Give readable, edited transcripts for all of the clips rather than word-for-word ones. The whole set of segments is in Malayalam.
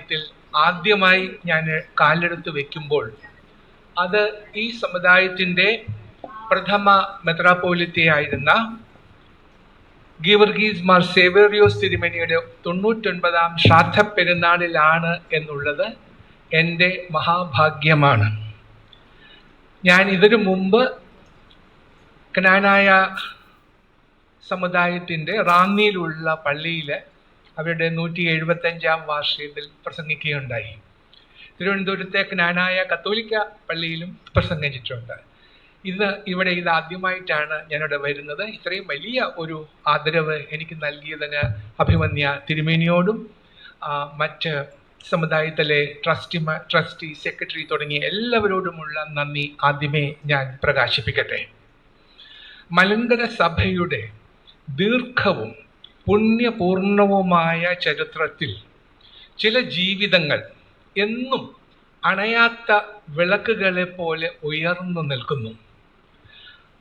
സമുദായത്തിൽ ആദ്യമായി ഞാൻ കാലെടുത്ത് വെക്കുമ്പോൾ അത് ഈ സമുദായത്തിൻ്റെ പ്രഥമ മെത്രാപ്പോലിത്തയായിരുന്ന ഗീവർഗീസ് മാർ സേവേറിയോസ് തിരുമേനിയുടെ 99-ാം ശ്രാദ്ധ പെരുന്നാളിലാണ് എന്നുള്ളത് എൻ്റെ മഹാഭാഗ്യമാണ്. ഞാൻ ഇതിനു മുമ്പ് ക്നാനായ സമുദായത്തിൻ്റെ റാന്നിയിലുള്ള പള്ളിയിൽ അവരുടെ 175-ാം വാർഷികത്തിൽ പ്രസംഗിക്കുകയുണ്ടായി. തിരുവനന്തപുരത്തെ ക്നാനായ കത്തോലിക്ക പള്ളിയിലും പ്രസംഗിച്ചിട്ടുണ്ട്. ഇവിടെ ആദ്യമായിട്ടാണ് ഞാനിവിടെ വരുന്നത്. ഇത്രയും വലിയ ഒരു ആദരവ് എനിക്ക് നൽകിയതിന് അഭിമന്യ തിരുമേനിയോടും മറ്റ് സമുദായത്തിലെ ട്രസ്റ്റി, സെക്രട്ടറി തുടങ്ങിയ എല്ലാവരോടുമുള്ള നന്ദി ആദ്യമേ ഞാൻ പ്രകാശിപ്പിക്കട്ടെ. മലങ്കര സഭയുടെ ദീർഘവും പുണ്യപൂർണവുമായ ചരിത്രത്തിൽ ചില ജീവിതങ്ങൾ എന്നും അണയാത്ത വിളക്കുകളെ പോലെ ഉയർന്നു നിൽക്കുന്നു.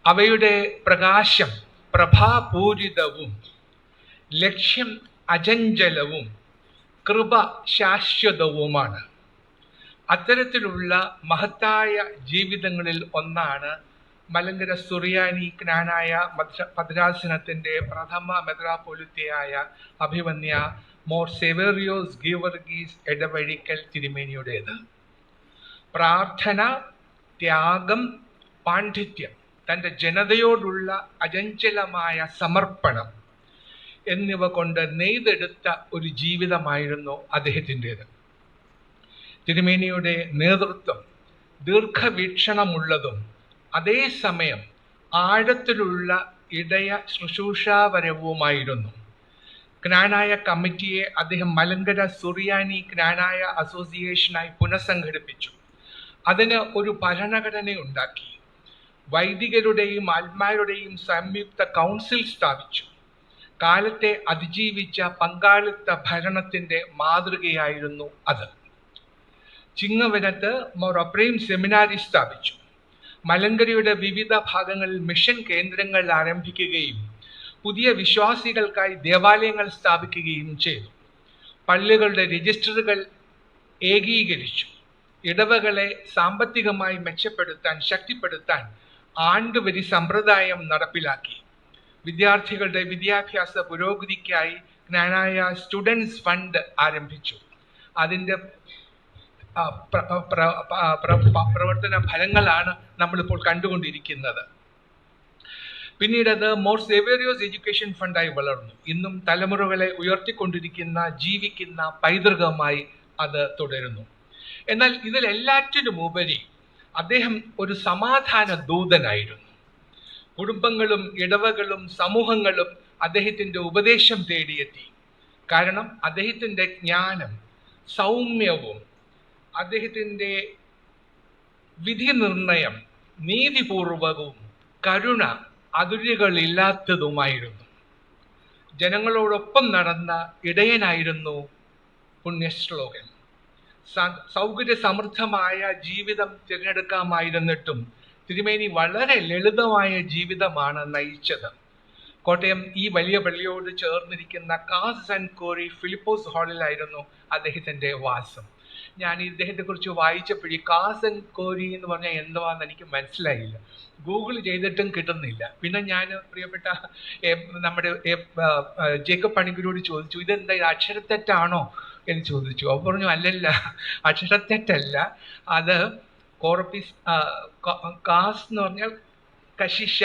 അവയുടെ പ്രകാശം പ്രഭാപൂരിതവും ലക്ഷ്യം അചഞ്ചലവും കൃപ ശാശ്വതവുമാണ്. അത്തരത്തിലുള്ള മഹത്തായ ജീവിതങ്ങളിൽ ഒന്നാണ് മലങ്കര സുറിയാനി ക്നാനായ ഭദ്രാസനത്തിൻ്റെ പ്രഥമ മെത്രാപ്പൊലീത്തയായ അഭിമന്യ മോർ സേവേറിയോസ് ഗീവർഗീസ് എടവഴിക്കൽ തിരുമേനിയുടേത്. പ്രാർത്ഥന, ത്യാഗം, പാണ്ഡിത്യം, തൻ്റെ ജനതയോടുള്ള അചഞ്ചലമായ സമർപ്പണം എന്നിവ കൊണ്ട് നെയ്തെടുത്ത ഒരു ജീവിതമായിരുന്നു അദ്ദേഹത്തിൻ്റേത്. തിരുമേനിയുടെ നേതൃത്വം ദീർഘവീക്ഷണമുള്ളതും അതേസമയം ആഴത്തിലുള്ള ഇടയ ശുശ്രൂഷാപരവുമായിരുന്നു. ക്നാനായ കമ്മിറ്റിയെ അദ്ദേഹം മലങ്കര സുറിയാനി ക്നാനായ അസോസിയേഷനായി പുനഃസംഘടിപ്പിച്ചു. അതിന് ഒരു ഭരണഘടനയുണ്ടാക്കി. വൈദികരുടെയും ആത്മാരുടെയും സംയുക്ത കൗൺസിൽ സ്ഥാപിച്ചു. കാലത്തെ അതിജീവിച്ച പങ്കാളിത്ത ഭരണത്തിൻ്റെ മാതൃകയായിരുന്നു അത്. ചിങ്ങവനത്ത് മോർ അപ്രൈം സെമിനാരി സ്ഥാപിച്ചു. മലങ്കരയുടെ വിവിധ ഭാഗങ്ങളിൽ മിഷൻ കേന്ദ്രങ്ങൾ ആരംഭിക്കുകയും പുതിയ വിശ്വാസികൾക്കായി ദേവാലയങ്ങൾ സ്ഥാപിക്കുകയും ചെയ്തു. പള്ളികളുടെ രജിസ്റ്ററുകൾ ഏകീകരിച്ചു. ഇടവകളെ സാമ്പത്തികമായി മെച്ചപ്പെടുത്താൻ, ശക്തിപ്പെടുത്താൻ ആണ്ടുവരി സമ്പ്രദായം നടപ്പിലാക്കി. വിദ്യാർത്ഥികളുടെ വിദ്യാഭ്യാസ പുരോഗതിക്കായി ക്നാനായ സ്റ്റുഡൻസ് ഫണ്ട് ആരംഭിച്ചു. അതിൻ്റെ പ്രവർത്തന ഫലങ്ങളാണ് നമ്മളിപ്പോൾ കണ്ടുകൊണ്ടിരിക്കുന്നത്. പിന്നീട് അത് മോർ സേവേറിയോസ് എഡ്യൂക്കേഷൻ ഫണ്ടായി വളർന്നു. ഇന്നും തലമുറകളെ ഉയർത്തിക്കൊണ്ടിരിക്കുന്ന, ജീവിക്കുന്ന പൈതൃകമായി അത് തുടരുന്നു. എന്നാൽ ഇതിലെല്ലാറ്റിനുമുപരി അദ്ദേഹം ഒരു സമാധാന ദൂതനായിരുന്നു. കുടുംബങ്ങളും ഇടവകളും സമൂഹങ്ങളും അദ്ദേഹത്തിൻ്റെ ഉപദേശം തേടിയെത്തി. കാരണം അദ്ദേഹത്തിൻ്റെ ജ്ഞാനം, സൗമ്യവും അദ്ദേഹത്തിൻ്റെ വിധി നിർണയം നീതിപൂർവകവും കരുണ അതിരുകളില്ലാത്തതുമായിരുന്നു. ജനങ്ങളോടൊപ്പം നടന്ന ഇടയനായിരുന്നു പുണ്യശ്ലോകൻ. സൗകര്യ സമൃദ്ധമായ ജീവിതം തിരഞ്ഞെടുക്കാമായിരുന്നിട്ടും തിരുമേനി വളരെ ലളിതമായ ജീവിതമാണ് നയിച്ചത്. കോട്ടയം ഈ വലിയ പള്ളിയോട് ചേർന്നിരിക്കുന്ന കാസ് ആൻഡ് കോറി ഫിലിപ്പോസ് ഹാളിലായിരുന്നു അദ്ദേഹത്തിൻ്റെ വാസം. ഞാൻ ഇദ്ദേഹത്തെക്കുറിച്ച് വായിച്ചപ്പോഴേ കാസ് ആൻഡ് കോരി എന്ന് പറഞ്ഞാൽ എന്തുവാന്ന് എനിക്ക് മനസ്സിലായില്ല. ഗൂഗിൾ ചെയ്തിട്ടും കിട്ടുന്നില്ല. പിന്നെ ഞാൻ പ്രിയപ്പെട്ട നമ്മുടെ ജേക്കബ് പണിക്കരോട് ചോദിച്ചു, ഇതെന്താ, ഇത് അക്ഷരത്തെറ്റാണോ എന്ന് ചോദിച്ചു. അപ്പോൾ പറഞ്ഞു, അല്ലല്ല, അക്ഷരത്തെറ്റല്ല, അത് കോർപ്പിസ്, കാസ് എന്ന് പറഞ്ഞാൽ കശിഷ,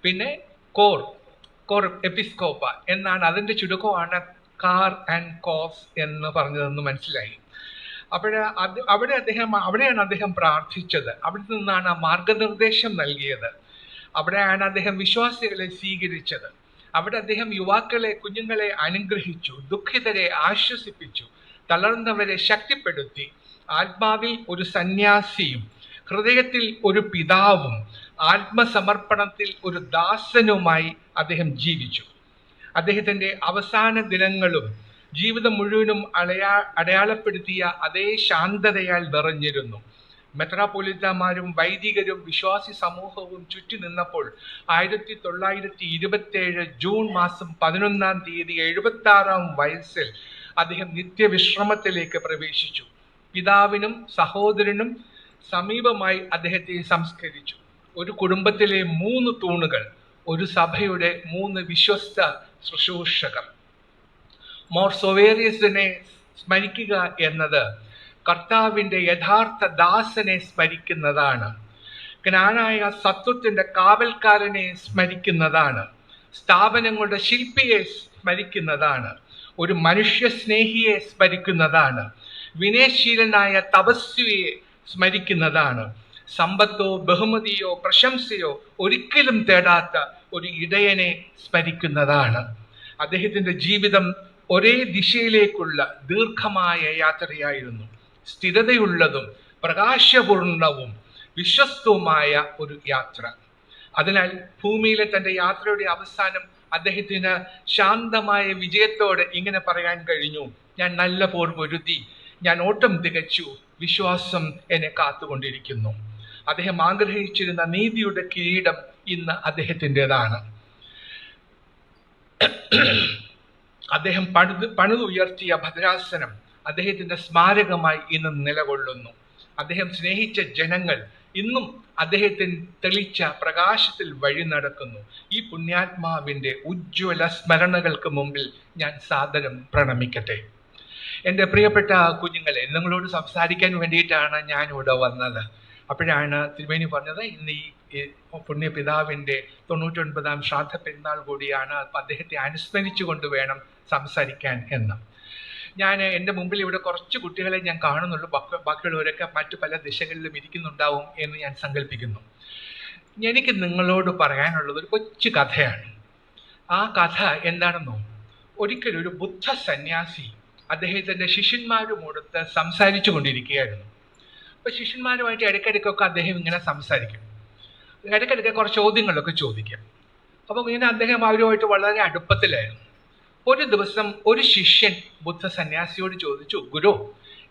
പിന്നെ കോർ എപ്പിസ്കോപ്പ എന്നാണ്. അതിൻ്റെ ചുരുക്കമാണ് കാർ ആൻഡ് കോസ് എന്ന് പറഞ്ഞതെന്ന് മനസ്സിലായി. അവിടെയാണ് അദ്ദേഹം പ്രാർത്ഥിച്ചത്. അവിടെ നിന്നാണ് മാർഗനിർദ്ദേശം നൽകിയത്. അവിടെയാണ് അദ്ദേഹം വിശ്വാസികളെ സ്വീകരിച്ചത്. അവിടെ അദ്ദേഹം യുവാക്കളെ, കുഞ്ഞുങ്ങളെ അനുഗ്രഹിച്ചു, ദുഃഖിതരെ ആശ്വസിപ്പിച്ചു, തളർന്നവരെ ശക്തിപ്പെടുത്തി. ആത്മാവിൽ ഒരു സന്യാസിയും ഹൃദയത്തിൽ ഒരു പിതാവും ആത്മസമർപ്പണത്തിൽ ഒരു ദാസനുമായി അദ്ദേഹം ജീവിച്ചു. അദ്ദേഹത്തിൻ്റെ അവസാന ദിനങ്ങളും ജീവിതം മുഴുവനും അടയാളപ്പെടുത്തിയ അതേ ശാന്തതയാൽ നിറഞ്ഞിരുന്നു. മെത്രാപ്പൊലീത്തമാരും വൈദികരും വിശ്വാസി സമൂഹവും ചുറ്റി നിന്നപ്പോൾ 1927 ജൂൺ മാസം 11-ാം തീയതി 76-ാം വയസ്സിൽ അദ്ദേഹം നിത്യവിശ്രമത്തിലേക്ക് പ്രവേശിച്ചു. പിതാവിനും സഹോദരനും സമീപമായി അദ്ദേഹത്തെ സംസ്കരിച്ചു. ഒരു കുടുംബത്തിലെ 3 തൂണുകൾ, ഒരു സഭയുടെ 3 വിശ്വസ്ത ശുശ്രൂഷകർ. മോർ സോവേറിയസിനെ സ്മരിക്കുക എന്നത് കർത്താവിൻ്റെ യഥാർത്ഥ ദാസനെ സ്മരിക്കുന്നതാണ്. ജ്ഞാനായ സത്വത്തിൻ്റെ കാവൽക്കാരനെ സ്മരിക്കുന്നതാണ്. സ്ഥാപനങ്ങളുടെ ശില്പിയെ സ്മരിക്കുന്നതാണ്. ഒരു മനുഷ്യ സ്നേഹിയെ സ്മരിക്കുന്നതാണ്. വിനയശീലനായ തപസ്വിയെ സ്മരിക്കുന്നതാണ്. സമ്പത്തോ ബഹുമതിയോ പ്രശംസയോ ഒരിക്കലും തേടാത്ത ഒരു ഇടയനെ സ്മരിക്കുന്നതാണ്. അദ്ദേഹത്തിൻ്റെ ജീവിതം ഒരേ ദിശയിലേക്കുള്ള ദീർഘമായ യാത്രയായിരുന്നു. സ്ഥിരതയുള്ളതും പ്രകാശപൂർണവും വിശ്വസ്തവുമായ ഒരു യാത്ര. അതിനാൽ ഭൂമിയിലെ തൻ്റെ യാത്രയുടെ അവസാനം അദ്ദേഹത്തിന് ശാന്തമായ വിജയത്തോടെ ഇങ്ങനെ പറയാൻ കഴിഞ്ഞു: ഞാൻ നല്ല പോർ പൊരുതി, ഞാൻ ഓട്ടം തികച്ചു, വിശ്വാസം എന്നെ കാത്തുകൊണ്ടിരിക്കുന്നു. അദ്ദേഹം ആഗ്രഹിച്ചിരുന്ന നീതിയുടെ കിരീടം ഇന്ന് അദ്ദേഹത്തിൻ്റെതാണ്. അദ്ദേഹം പണിതുയർത്തിയ ഭദ്രാസനം അദ്ദേഹത്തിൻ്റെ സ്മാരകമായി ഇന്ന് നിലകൊള്ളുന്നു. അദ്ദേഹം സ്നേഹിച്ച ജനങ്ങൾ ഇന്നും അദ്ദേഹത്തിന് തെളിച്ച പ്രകാശത്തിൽ വഴി നടക്കുന്നു. ഈ പുണ്യാത്മാവിൻ്റെ ഉജ്ജ്വല സ്മരണകൾക്ക് മുമ്പിൽ ഞാൻ സാദരം പ്രണമിക്കട്ടെ. എൻ്റെ പ്രിയപ്പെട്ട കുഞ്ഞുങ്ങളെ, നിങ്ങളോട് സംസാരിക്കാൻ വേണ്ടിയിട്ടാണ് ഞാൻ ഇവിടെ വന്നത്. അപ്പോഴാണ് തിരുമേനി പറഞ്ഞത് ഇന്ന് ഈ പുണ്യപിതാവിൻ്റെ 99ാം ശ്രാദ്ധ പെരുന്നാൾ കൂടിയാണ്, അപ്പം അദ്ദേഹത്തെ അനുസ്മരിച്ചുകൊണ്ട് വേണം സംസാരിക്കാൻ എന്ന്. ഞാൻ എൻ്റെ മുമ്പിൽ ഇവിടെ കുറച്ച് കുട്ടികളെ ഞാൻ കാണുന്നുള്ളൂ. ബാക്കിയുള്ളവരൊക്കെ മറ്റു പല ദിശകളിലും ഇരിക്കുന്നുണ്ടാവും എന്ന് ഞാൻ സങ്കല്പിക്കുന്നു. എനിക്ക് നിങ്ങളോട് പറയാനുള്ളത് ഒരു കൊച്ചു കഥയാണ്. ആ കഥ എന്താണെന്നോ, ഒരിക്കലൊരു ബുദ്ധ സന്യാസി അദ്ദേഹത്തിൻ്റെ ശിഷ്യന്മാരുമോടൊത്ത് സംസാരിച്ചു കൊണ്ടിരിക്കുകയായിരുന്നു. അപ്പോൾ ശിഷ്യന്മാരുമായിട്ട് ഇടയ്ക്കിടയ്ക്കൊക്കെ അദ്ദേഹം ഇങ്ങനെ സംസാരിക്കും. ഇടയ്ക്കിടയ്ക്ക് കുറച്ച് ചോദ്യങ്ങളൊക്കെ ചോദിക്കും. അപ്പോൾ ഇങ്ങനെ അദ്ദേഹം അവരുമായിട്ട് വളരെ അടുപ്പത്തിലായിരുന്നു. ഒരു ദിവസം ഒരു ശിഷ്യൻ ബുദ്ധ സന്യാസിയോട് ചോദിച്ചു, ഗുരു,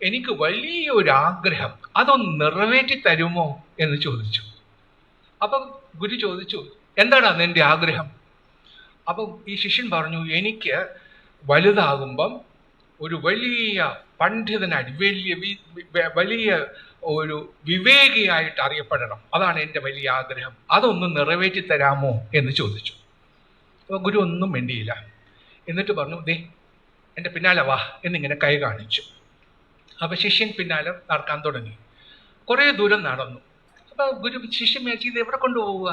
എനിക്ക് വലിയൊരു ആഗ്രഹം, അതൊന്ന് നിറവേറ്റി തരുമോ എന്ന് ചോദിച്ചു. അപ്പം ഗുരു ചോദിച്ചു, എന്താണ് നിന്റെ ആഗ്രഹം? അപ്പം ഈ ശിഷ്യൻ പറഞ്ഞു, എനിക്ക് വലുതാകുമ്പം ഒരു വലിയ പണ്ഡിതനായിട്ട് വലിയ ഒരു വിവേകിയായിട്ട് അറിയപ്പെടണം, അതാണ് എൻ്റെ വലിയ ആഗ്രഹം, അതൊന്ന് നിറവേറ്റി തരാമോ എന്ന് ചോദിച്ചു. അപ്പോൾ ഗുരു ഒന്നും വേണ്ടിയില്ല. എന്നിട്ട് പറഞ്ഞു, ദേ എൻ്റെ പിന്നാലെ വാ എന്നിങ്ങനെ കൈ കാണിച്ചു. അപ്പോൾ ശിഷ്യൻ പിന്നാലെ നടക്കാൻ തുടങ്ങി. കുറേ ദൂരം നടന്നു. അപ്പോൾ ശിഷ്യൻ വിചാരിച്ചു, ഇത് എവിടെ കൊണ്ടുപോവുക,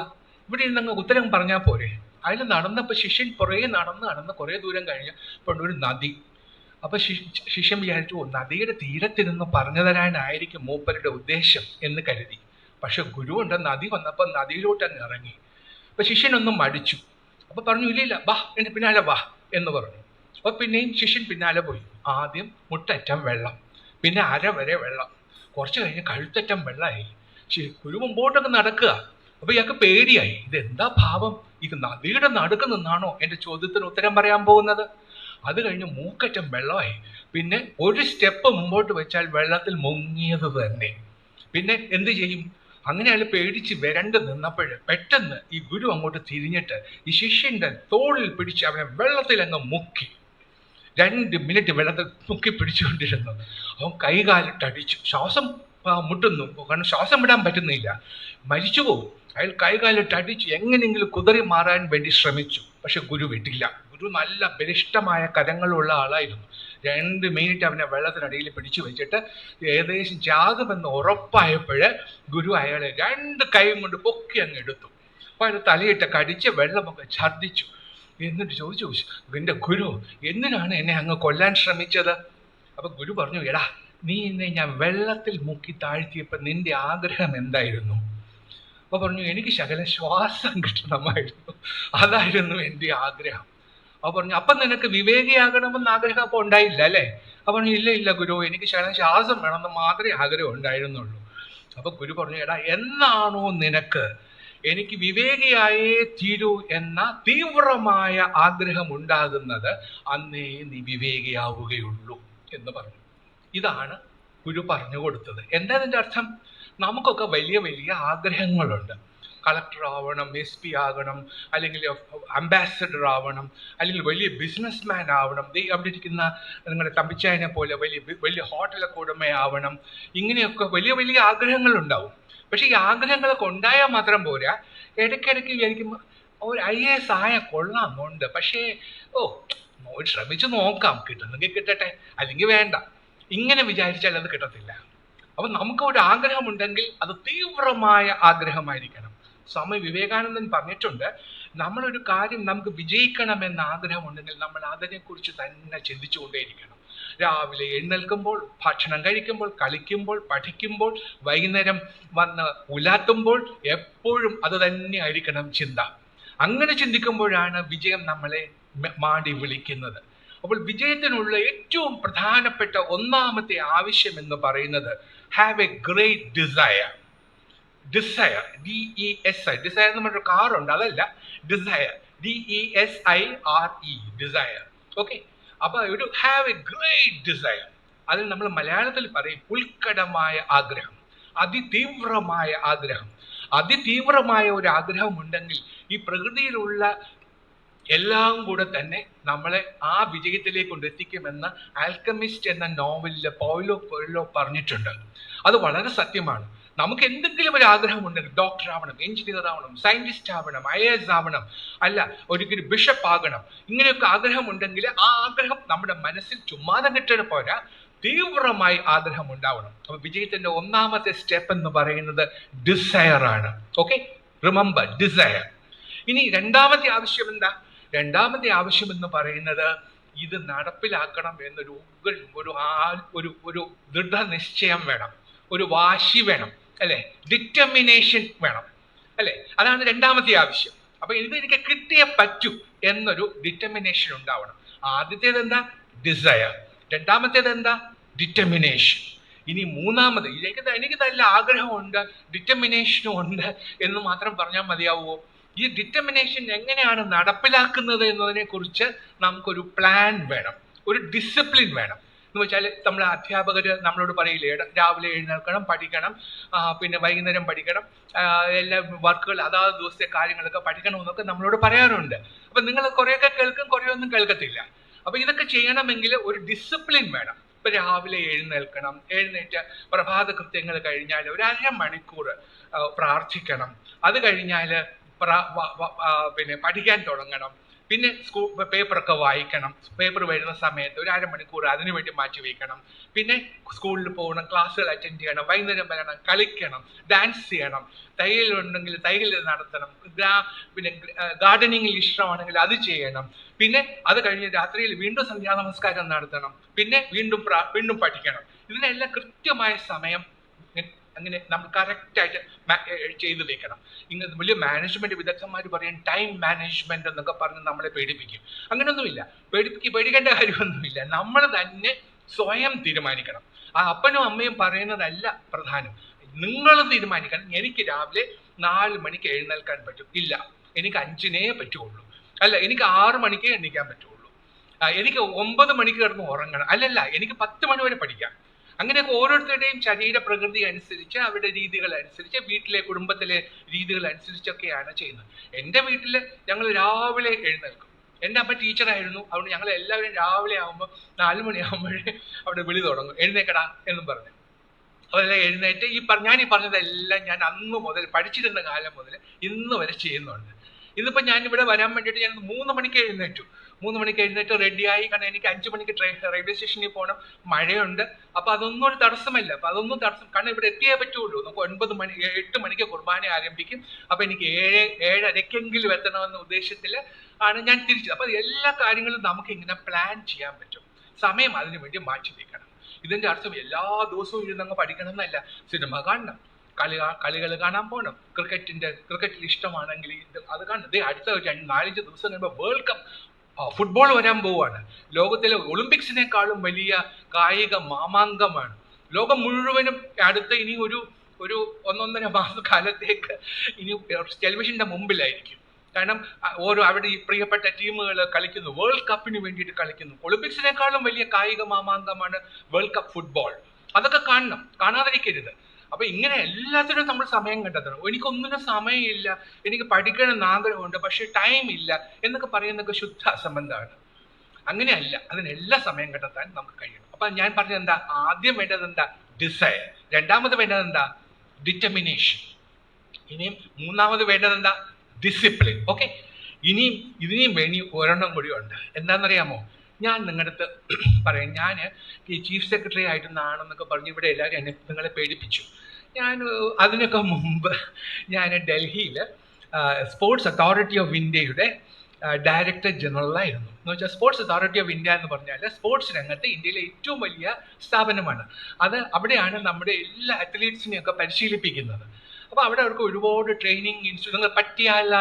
ഇവിടെ ഇരുന്നങ്ങ് ഉത്തരം പറഞ്ഞാൽ പോരെ. അതിൽ നടന്നപ്പോൾ ശിഷ്യൻ പുറകെ നടന്ന് കുറേ ദൂരം കഴിഞ്ഞപ്പോൾ ഒരു നദി. അപ്പോൾ ശിഷ്യൻ വിചാരിച്ചു, നദിയുടെ തീരത്തിരുന്ന് പറഞ്ഞു തരാനായിരിക്കും മൂപ്പരുടെ ഉദ്ദേശം എന്ന് കരുതി. പക്ഷെ ഗുരുവുണ്ട്, നദി വന്നപ്പോൾ നദിയിലോട്ട് അങ്ങ് ഇറങ്ങി. അപ്പോൾ ശിഷ്യനൊന്നും മടിച്ചു. അപ്പോൾ പറഞ്ഞു, ഇല്ല വാ എൻ്റെ പിന്നാലെ വാ എന്ന് പറഞ്ഞു. അപ്പോൾ പിന്നെയും ശിഷ്യൻ പിന്നാലെ പോയി. ആദ്യം മുട്ടറ്റം വെള്ളം, പിന്നെ അര വരെ വെള്ളം, കുറച്ച് കഴിഞ്ഞ് കഴുത്തറ്റം വെള്ളമായി. ഗുരു മുമ്പോട്ടൊക്കെ നടക്കുക. അപ്പോൾ ഇയാൾക്ക് പേടിയായി. ഇതെന്താ ഭാവം, ഇത് നദിയുടെ നടുക്ക് നിന്നാണോ എൻ്റെ ചോദ്യത്തിന് ഉത്തരം പറയാൻ പോകുന്നത്? അത് കഴിഞ്ഞ് മൂക്കറ്റം വെള്ളമായി. പിന്നെ ഒരു സ്റ്റെപ്പ് മുമ്പോട്ട് വെച്ചാൽ വെള്ളത്തിൽ മുങ്ങിയത് തന്നെ. പിന്നെ എന്ത് ചെയ്യും? അങ്ങനെ അയാൾ പേടിച്ച് വരണ്ട് നിന്നപ്പോൾ പെട്ടെന്ന് ഈ ഗുരു അങ്ങോട്ട് തിരിഞ്ഞിട്ട് ഈ ശിഷ്യൻ്റെ തോളിൽ പിടിച്ച് അവനെ വെള്ളത്തിൽ അങ്ങ് മുക്കി. 2 മിനിറ്റ് വെള്ളത്തിൽ മുക്കി പിടിച്ചുകൊണ്ടിരുന്നു. അവൻ കൈകാലിട്ടടിച്ചു. ശ്വാസം മുട്ടുന്നു, കാരണം ശ്വാസം വിടാൻ പറ്റുന്നില്ല, മരിച്ചു പോകും. അയാൾ കൈകാലിട്ടടിച്ചു എങ്ങനെയെങ്കിലും കുതറി മാറാൻ വേണ്ടി ശ്രമിച്ചു. പക്ഷെ ഗുരു വിട്ടില്ല. ഗുരു നല്ല ബലിഷ്ഠമായ കരങ്ങളുള്ള ആളായിരുന്നു. 2 മിനിറ്റ് അവനെ വെള്ളത്തിനടിയിൽ പിടിച്ചു വെച്ചിട്ട് ഏകദേശം ചാകുമെന്ന് ഉറപ്പായപ്പോൾ ഗുരു അയാളെ 2 കൈയും കൊണ്ട് പൊക്കി അങ്ങ് എടുത്തു. അപ്പോൾ അയാൾ തലയിട്ട് കടിച്ച് വെള്ളമൊക്കെ ഛർദ്ദിച്ചു. എന്നിട്ട് ചോദിച്ചു, എൻ്റെ ഗുരു, എന്തിനാണ് എന്നെ അങ്ങ് കൊല്ലാൻ ശ്രമിച്ചത്? അപ്പം ഗുരു പറഞ്ഞു, എടാ, നീ എന്നെ ഞാൻ വെള്ളത്തിൽ മുക്കി താഴ്ത്തിയപ്പോൾ നിന്റെ ആഗ്രഹം എന്തായിരുന്നു? അപ്പോൾ പറഞ്ഞു, എനിക്ക് ശകലം ശ്വാസം കിട്ടണമായിരുന്നു, അതായിരുന്നു എൻ്റെ ആഗ്രഹം. അപ്പോൾ പറഞ്ഞു, അപ്പം നിനക്ക് വിവേകിയാകണമെന്ന് ആഗ്രഹം അപ്പോൾ ഉണ്ടായില്ല അല്ലേ? അപ്പോൾ പറഞ്ഞു, ഇല്ല ഗുരു, എനിക്ക് ശകലം ശ്വാസം വേണമെന്ന് മാത്രമേ ആഗ്രഹം ഉണ്ടായിരുന്നുള്ളൂ. അപ്പോൾ ഗുരു പറഞ്ഞു, എടാ, എന്നാണോ നിനക്ക് എനിക്ക് വിവേകിയായേ തീരൂ എന്ന തീവ്രമായ ആഗ്രഹം ഉണ്ടാകുന്നത്, അന്നേ നീ വിവേകിയാവുകയുള്ളൂ എന്ന് പറഞ്ഞു. ഇതാണ് ഗുരു പറഞ്ഞു കൊടുത്തത്. എന്താ ഇതിൻ്റെ അർത്ഥം? നമുക്കൊക്കെ വലിയ വലിയ ആഗ്രഹങ്ങളുണ്ട്. കളക്ടർ ആവണം, SP ആകണം, അല്ലെങ്കിൽ അംബാസഡർ ആവണം, അല്ലെങ്കിൽ വലിയ ബിസിനസ്മാൻ ആവണം, അവിടെ ഇരിക്കുന്ന നിങ്ങളുടെ തമ്പിച്ചായനെ പോലെ വലിയ ഹോട്ടലൊക്കെ ഉടമയാവണം. ഇങ്ങനെയൊക്കെ വലിയ വലിയ ആഗ്രഹങ്ങളുണ്ടാവും. പക്ഷെ ഈ ആഗ്രഹങ്ങളൊക്കെ ഉണ്ടായാൽ മാത്രം പോരാ. ഇടയ്ക്കിടയ്ക്ക് വിചാരിക്കുമ്പോൾ ഒരു IAS ആയ കൊള്ളാമുണ്ട്, പക്ഷേ ശ്രമിച്ചു നോക്കാം, കിട്ടുന്നെങ്കിൽ കിട്ടട്ടെ, അല്ലെങ്കിൽ വേണ്ട. ഇങ്ങനെ വിചാരിച്ചാൽ അത് കിട്ടത്തില്ല. അപ്പൊ നമുക്ക് ഒരു ആഗ്രഹമുണ്ടെങ്കിൽ അത് തീവ്രമായ ആഗ്രഹമായിരിക്കണം. സ്വാമി വിവേകാനന്ദൻ പറഞ്ഞിട്ടുണ്ട്, നമ്മളൊരു കാര്യം നമുക്ക് വിജയിക്കണമെന്ന ആഗ്രഹമുണ്ടെങ്കിൽ നമ്മൾ അതിനെക്കുറിച്ച് തന്നെ ചിന്തിച്ചുകൊണ്ടേയിരിക്കണം. രാവിലെ എഴുന്നേൽക്കുമ്പോൾ, ഭക്ഷണം കഴിക്കുമ്പോൾ, കളിക്കുമ്പോൾ, പഠിക്കുമ്പോൾ, വൈകുന്നേരം വന്ന് ഉലാത്തുമ്പോൾ എപ്പോഴും അത് തന്നെ ആയിരിക്കണം ചിന്ത. അങ്ങനെ ചിന്തിക്കുമ്പോഴാണ് വിജയം നമ്മളെ മാടി വിളിക്കുന്നത്. അപ്പോൾ വിജയത്തിനുള്ള ഏറ്റവും പ്രധാനപ്പെട്ട ഒന്നാമത്തെ ആവശ്യം എന്ന് പറയുന്നത് have a great desire. Desire, DESI, desire എന്ന് പറഞ്ഞൊരു കാറുണ്ട്, അതല്ല, ഡിസയർ, DESIRE, ഡിസയർ. ഓക്കെ, അപ്പൊ ഒരു ഹാവ് എ ഗ്രേറ്റ് ഡിസയർ, അതിൽ നമ്മൾ മലയാളത്തിൽ പറയും ഉത്കടമായ ആഗ്രഹം, അതിതീവ്രമായ ആഗ്രഹം. അതിതീവ്രമായ ഒരു ആഗ്രഹം ഉണ്ടെങ്കിൽ ഈ പ്രകൃതിയിലുള്ള എല്ലാം കൂടെ തന്നെ നമ്മളെ ആ വിജയത്തിലേക്ക് കൊണ്ടെത്തിക്കുമെന്ന് ആൽക്കമിസ്റ്റ് എന്ന നോവലില് പൗലോ കൊയ്ലോ പറഞ്ഞിട്ടുണ്ട്. അത് വളരെ സത്യമാണ്. നമുക്ക് എന്തെങ്കിലും ഒരു ആഗ്രഹം ഉണ്ടെങ്കിൽ, ഡോക്ടർ ആവണം, എഞ്ചിനീയർ ആവണം, സയന്റിസ്റ്റ് ആവണം, IAS ആവണം, അല്ല ഒരിക്കലും ബിഷപ്പ് ആകണം, ഇങ്ങനെയൊക്കെ ആഗ്രഹം ഉണ്ടെങ്കിൽ ആ ആഗ്രഹം നമ്മുടെ മനസ്സിൽ ചുമ്മാതെ കിട്ടണ പോരാ, തീവ്രമായി ആഗ്രഹം ഉണ്ടാവണം. അപ്പൊ വിജയത്തിന്റെ ഒന്നാമത്തെ സ്റ്റെപ്പ് എന്ന് പറയുന്നത് ഡിസയർ ആണ്. Okay, remember, desire. ഇനി രണ്ടാമത്തെ ആവശ്യം എന്താ? രണ്ടാമത്തെ ആവശ്യം എന്ന് പറയുന്നത് ഇത് നടപ്പിലാക്കണം എന്നൊരു ഒരു ദൃഢനിശ്ചയം വേണം, ഒരു വാശി വേണം, അല്ലെ, ഡിറ്റർമിനേഷൻ വേണം, അല്ലെ, അതാണ് രണ്ടാമത്തെ ആവശ്യം. അപ്പൊ ഇത് എനിക്ക് കിട്ടിയേ പറ്റൂ എന്നൊരു ഡിറ്റർമിനേഷൻ ഉണ്ടാവണം. ആദ്യത്തേത് എന്താ? ഡിസയർ. രണ്ടാമത്തേത് എന്താ? ഡിറ്റർമിനേഷൻ. ഇനി മൂന്നാമത്, എനിക്ക് നല്ല ആഗ്രഹമുണ്ട്, ഡിറ്റർമിനേഷനും ഉണ്ട് എന്ന് മാത്രം പറഞ്ഞാൽ മതിയാവുമോ? ഈ ഡിറ്റർമിനേഷൻ എങ്ങനെയാണ് നടപ്പിലാക്കുന്നത് എന്നതിനെ കുറിച്ച് നമുക്കൊരു പ്ലാൻ വേണം, ഒരു ഡിസിപ്ലിൻ വേണം. എന്ന് വെച്ചാൽ നമ്മളെ അധ്യാപകർ നമ്മളോട് പറയില്ലേ, രാവിലെ എഴുന്നേൽക്കണം, പഠിക്കണം, പിന്നെ വൈകുന്നേരം പഠിക്കണം, എല്ലാ വർക്കുകൾ അതാത് ദിവസത്തെ കാര്യങ്ങളൊക്കെ പഠിക്കണം എന്നൊക്കെ നമ്മളോട് പറയാറുണ്ട്. അപ്പൊ നിങ്ങൾ കുറേയൊക്കെ കേൾക്കും, കുറേയൊന്നും കേൾക്കത്തില്ല. അപ്പൊ ഇതൊക്കെ ചെയ്യണമെങ്കിൽ ഒരു ഡിസിപ്ലിൻ വേണം. ഇപ്പൊ രാവിലെ എഴുന്നേൽക്കണം, എഴുന്നേറ്റ് പ്രഭാത കൃത്യങ്ങൾ കഴിഞ്ഞാൽ ഒരു 1/2 മണിക്കൂർ പ്രാർത്ഥിക്കണം. അത് കഴിഞ്ഞാൽ പിന്നെ പഠിക്കാൻ തുടങ്ങണം. പിന്നെ പേപ്പറൊക്കെ വായിക്കണം. പേപ്പർ വരുന്ന സമയത്ത് ഒരു 1/2 മണിക്കൂർ അതിനു വേണ്ടി മാറ്റി വയ്ക്കണം. പിന്നെ സ്കൂളിൽ പോകണം, ക്ലാസ്സുകൾ അറ്റൻഡ് ചെയ്യണം, വൈകുന്നേരം വരണം, കളിക്കണം, ഡാൻസ് ചെയ്യണം, തയ്യലുണ്ടെങ്കിൽ തയ്യൽ നടത്തണം, പിന്നെ ഗാർഡനിങ്ങിൽ ഇഷ്ടമാണെങ്കിൽ അത് ചെയ്യണം. പിന്നെ അത് കഴിഞ്ഞ് രാത്രിയിൽ വീണ്ടും സന്ധ്യാ നമസ്കാരം നടത്തണം. പിന്നെ വീണ്ടും പഠിക്കണം. ഇതിനെല്ലാം കൃത്യമായ സമയം അങ്ങനെ നമ്മൾ കറക്റ്റായിട്ട് ചെയ്തു വെക്കണം. ഇങ്ങനെ വലിയ മാനേജ്മെന്റ് വിദഗ്ധന്മാർ പറയും ടൈം മാനേജ്മെന്റ് എന്നൊക്കെ പറഞ്ഞ് നമ്മളെ പേടിപ്പിക്കും. അങ്ങനെയൊന്നുമില്ല, പേടിക്കേണ്ട കാര്യമൊന്നുമില്ല. നമ്മൾ തന്നെ സ്വയം തീരുമാനിക്കണം. ആ അപ്പനും അമ്മയും പറയുന്നതല്ല പ്രധാനം, നിങ്ങൾ തീരുമാനിക്കണം. എനിക്ക് രാവിലെ 4 മണിക്ക് എഴുന്നേൽക്കാൻ പറ്റും, ഇല്ല എനിക്ക് 5-നേ പറ്റുള്ളൂ, അല്ല എനിക്ക് 6 മണിക്കേ എണ്ണിക്കാൻ പറ്റുള്ളൂ, എനിക്ക് 9 മണിക്ക് കിടന്ന് ഉറങ്ങണം, അല്ലല്ല എനിക്ക് 10 മണി വരെ പഠിക്കാം. അങ്ങനെയൊക്കെ ഓരോരുത്തരുടെയും ശരീര പ്രകൃതി അനുസരിച്ച്, അവരുടെ രീതികൾ അനുസരിച്ച്, വീട്ടിലെ കുടുംബത്തിലെ രീതികൾ അനുസരിച്ചൊക്കെയാണ് ചെയ്യുന്നത്. എൻ്റെ വീട്ടിൽ ഞങ്ങൾ രാവിലെ എഴുന്നേൽക്കും. എൻ്റെ അമ്മ ടീച്ചറായിരുന്നു, അതുകൊണ്ട് ഞങ്ങൾ എല്ലാവരും രാവിലെ ആകുമ്പോൾ 4 മണിയാകുമ്പോഴേ അവിടെ വിളി തുടങ്ങും, എഴുന്നേക്കടാ എന്നും പറഞ്ഞു. അതെല്ലാം എഴുന്നേറ്റ് ഞാൻ ഈ പറഞ്ഞതെല്ലാം ഞാൻ അന്ന് മുതൽ പഠിച്ചിരുന്ന കാലം മുതൽ ഇന്ന് വരെ ചെയ്യുന്നുണ്ട്. ഇതിപ്പോൾ ഞാൻ ഇവിടെ വരാൻ വേണ്ടിയിട്ട് ഞാൻ 3 മണിക്ക് എഴുന്നേറ്റു. 3 മണിക്ക് എഴുന്നേറ്റ് റെഡിയായി, കാരണം എനിക്ക് 5 മണിക്ക് റെയിൽവേ സ്റ്റേഷനിൽ പോകണം, മഴയുണ്ട്. അപ്പൊ അതൊന്നും ഒരു തടസ്സമല്ല. അപ്പൊ അതൊന്നും തടസ്സം, കാരണം ഇവിടെ എത്തിയേ പറ്റുള്ളൂ. നമുക്ക് 8 മണിക്ക് കുർബാന ആരംഭിക്കും. അപ്പൊ എനിക്ക് 7:30 എത്തണമെന്ന ഉദ്ദേശത്തിൽ ആണ് ഞാൻ തിരിച്ചത്. അപ്പൊ എല്ലാ കാര്യങ്ങളും നമുക്ക് ഇങ്ങനെ പ്ലാൻ ചെയ്യാൻ പറ്റും. സമയം അതിനു വേണ്ടി മാറ്റി വെക്കണം. ഇതിന്റെ അർത്ഥം എല്ലാ ദിവസവും ഇരുന്നങ്ങ് പഠിക്കണം എന്നല്ല. സിനിമ കാണണം, കളികൾ കാണാൻ പോകണം, ക്രിക്കറ്റിൽ ഇഷ്ടമാണെങ്കിൽ അത് കാണണം. അടുത്ത 4-5 ദിവസം കഴിയുമ്പോൾ വേൾഡ് കപ്പ് ഫുട്ബോൾ വരാൻ പോവുകയാണ്. ലോകത്തിലെ ഒളിമ്പിക്സിനേക്കാളും വലിയ കായിക മാമാങ്കമാണ്. ലോകം മുഴുവനും അടുത്ത ഇനി ഒരു 1-1.5 മാസക്കാലത്തേക്ക് ഇനി ടെലിവിഷന്റെ മുമ്പിലായിരിക്കും. കാരണം അവിടെ ഈ പ്രിയപ്പെട്ട ടീമുകൾ കളിക്കുന്നു, വേൾഡ് കപ്പിന് വേണ്ടിയിട്ട് കളിക്കുന്നു. ഒളിമ്പിക്സിനേക്കാളും വലിയ കായിക മാമാങ്കമാണ് വേൾഡ് കപ്പ് ഫുട്ബോൾ. അതൊക്കെ കാണണം, കാണാതിരിക്കരുത്. അപ്പൊ ഇങ്ങനെ എല്ലാത്തിനും നമ്മൾ സമയം കണ്ടെത്തണം. എനിക്കൊന്നിനും സമയമില്ല, എനിക്ക് പഠിക്കണം എന്ന് ആഗ്രഹമുണ്ട്, പക്ഷെ ടൈം ഇല്ല എന്നൊക്കെ പറയുന്നതൊക്കെ ശുദ്ധ അസംബന്ധമാണ്. അങ്ങനെയല്ല, അതിനെല്ലാം സമയം കണ്ടെത്താൻ നമുക്ക് കഴിയണം. അപ്പൊ ഞാൻ പറഞ്ഞത് എന്താ? ആദ്യം വേണ്ടത് എന്താ? ഡിസയർ. രണ്ടാമത് വേണ്ടത് എന്താ? ഡിറ്റർമിനേഷൻ. ഇനിയും മൂന്നാമത് വേണ്ടത് എന്താ? ഡിസിപ്ലിൻ. ഓക്കെ, ഇതിനെയും വേണ്ടി ഒരെണ്ണം കൂടി ഉണ്ട്. എന്താണെന്നറിയാമോ? ഞാൻ നിങ്ങളുടെ അടുത്ത് പറയാം, ഞാൻ ഈ ചീഫ് സെക്രട്ടറി ആയിരുന്നാണെന്നൊക്കെ പറഞ്ഞ് ഇവിടെ എല്ലാവരും എന്നെ നിങ്ങളെ പേടിപ്പിച്ചു. ഞാൻ അതിനൊക്കെ മുമ്പ് ഞാൻ ഡൽഹിയിൽ സ്പോർട്സ് അതോറിറ്റി ഓഫ് ഇന്ത്യയുടെ ഡയറക്ടർ ജനറലായിരുന്നു. എന്ന് വെച്ചാൽ സ്പോർട്സ് അതോറിറ്റി ഓഫ് ഇന്ത്യ എന്ന് പറഞ്ഞാൽ സ്പോർട്സ് രംഗത്ത് ഇന്ത്യയിലെ ഏറ്റവും വലിയ സ്ഥാപനമാണ്. അവിടെയാണ് നമ്മുടെ എല്ലാ അത്ലീറ്റ്സിനെയൊക്കെ പരിശീലിപ്പിക്കുന്നത്. അപ്പോൾ അവിടെ അവർക്ക് ഒരുപാട് training institute, Patiala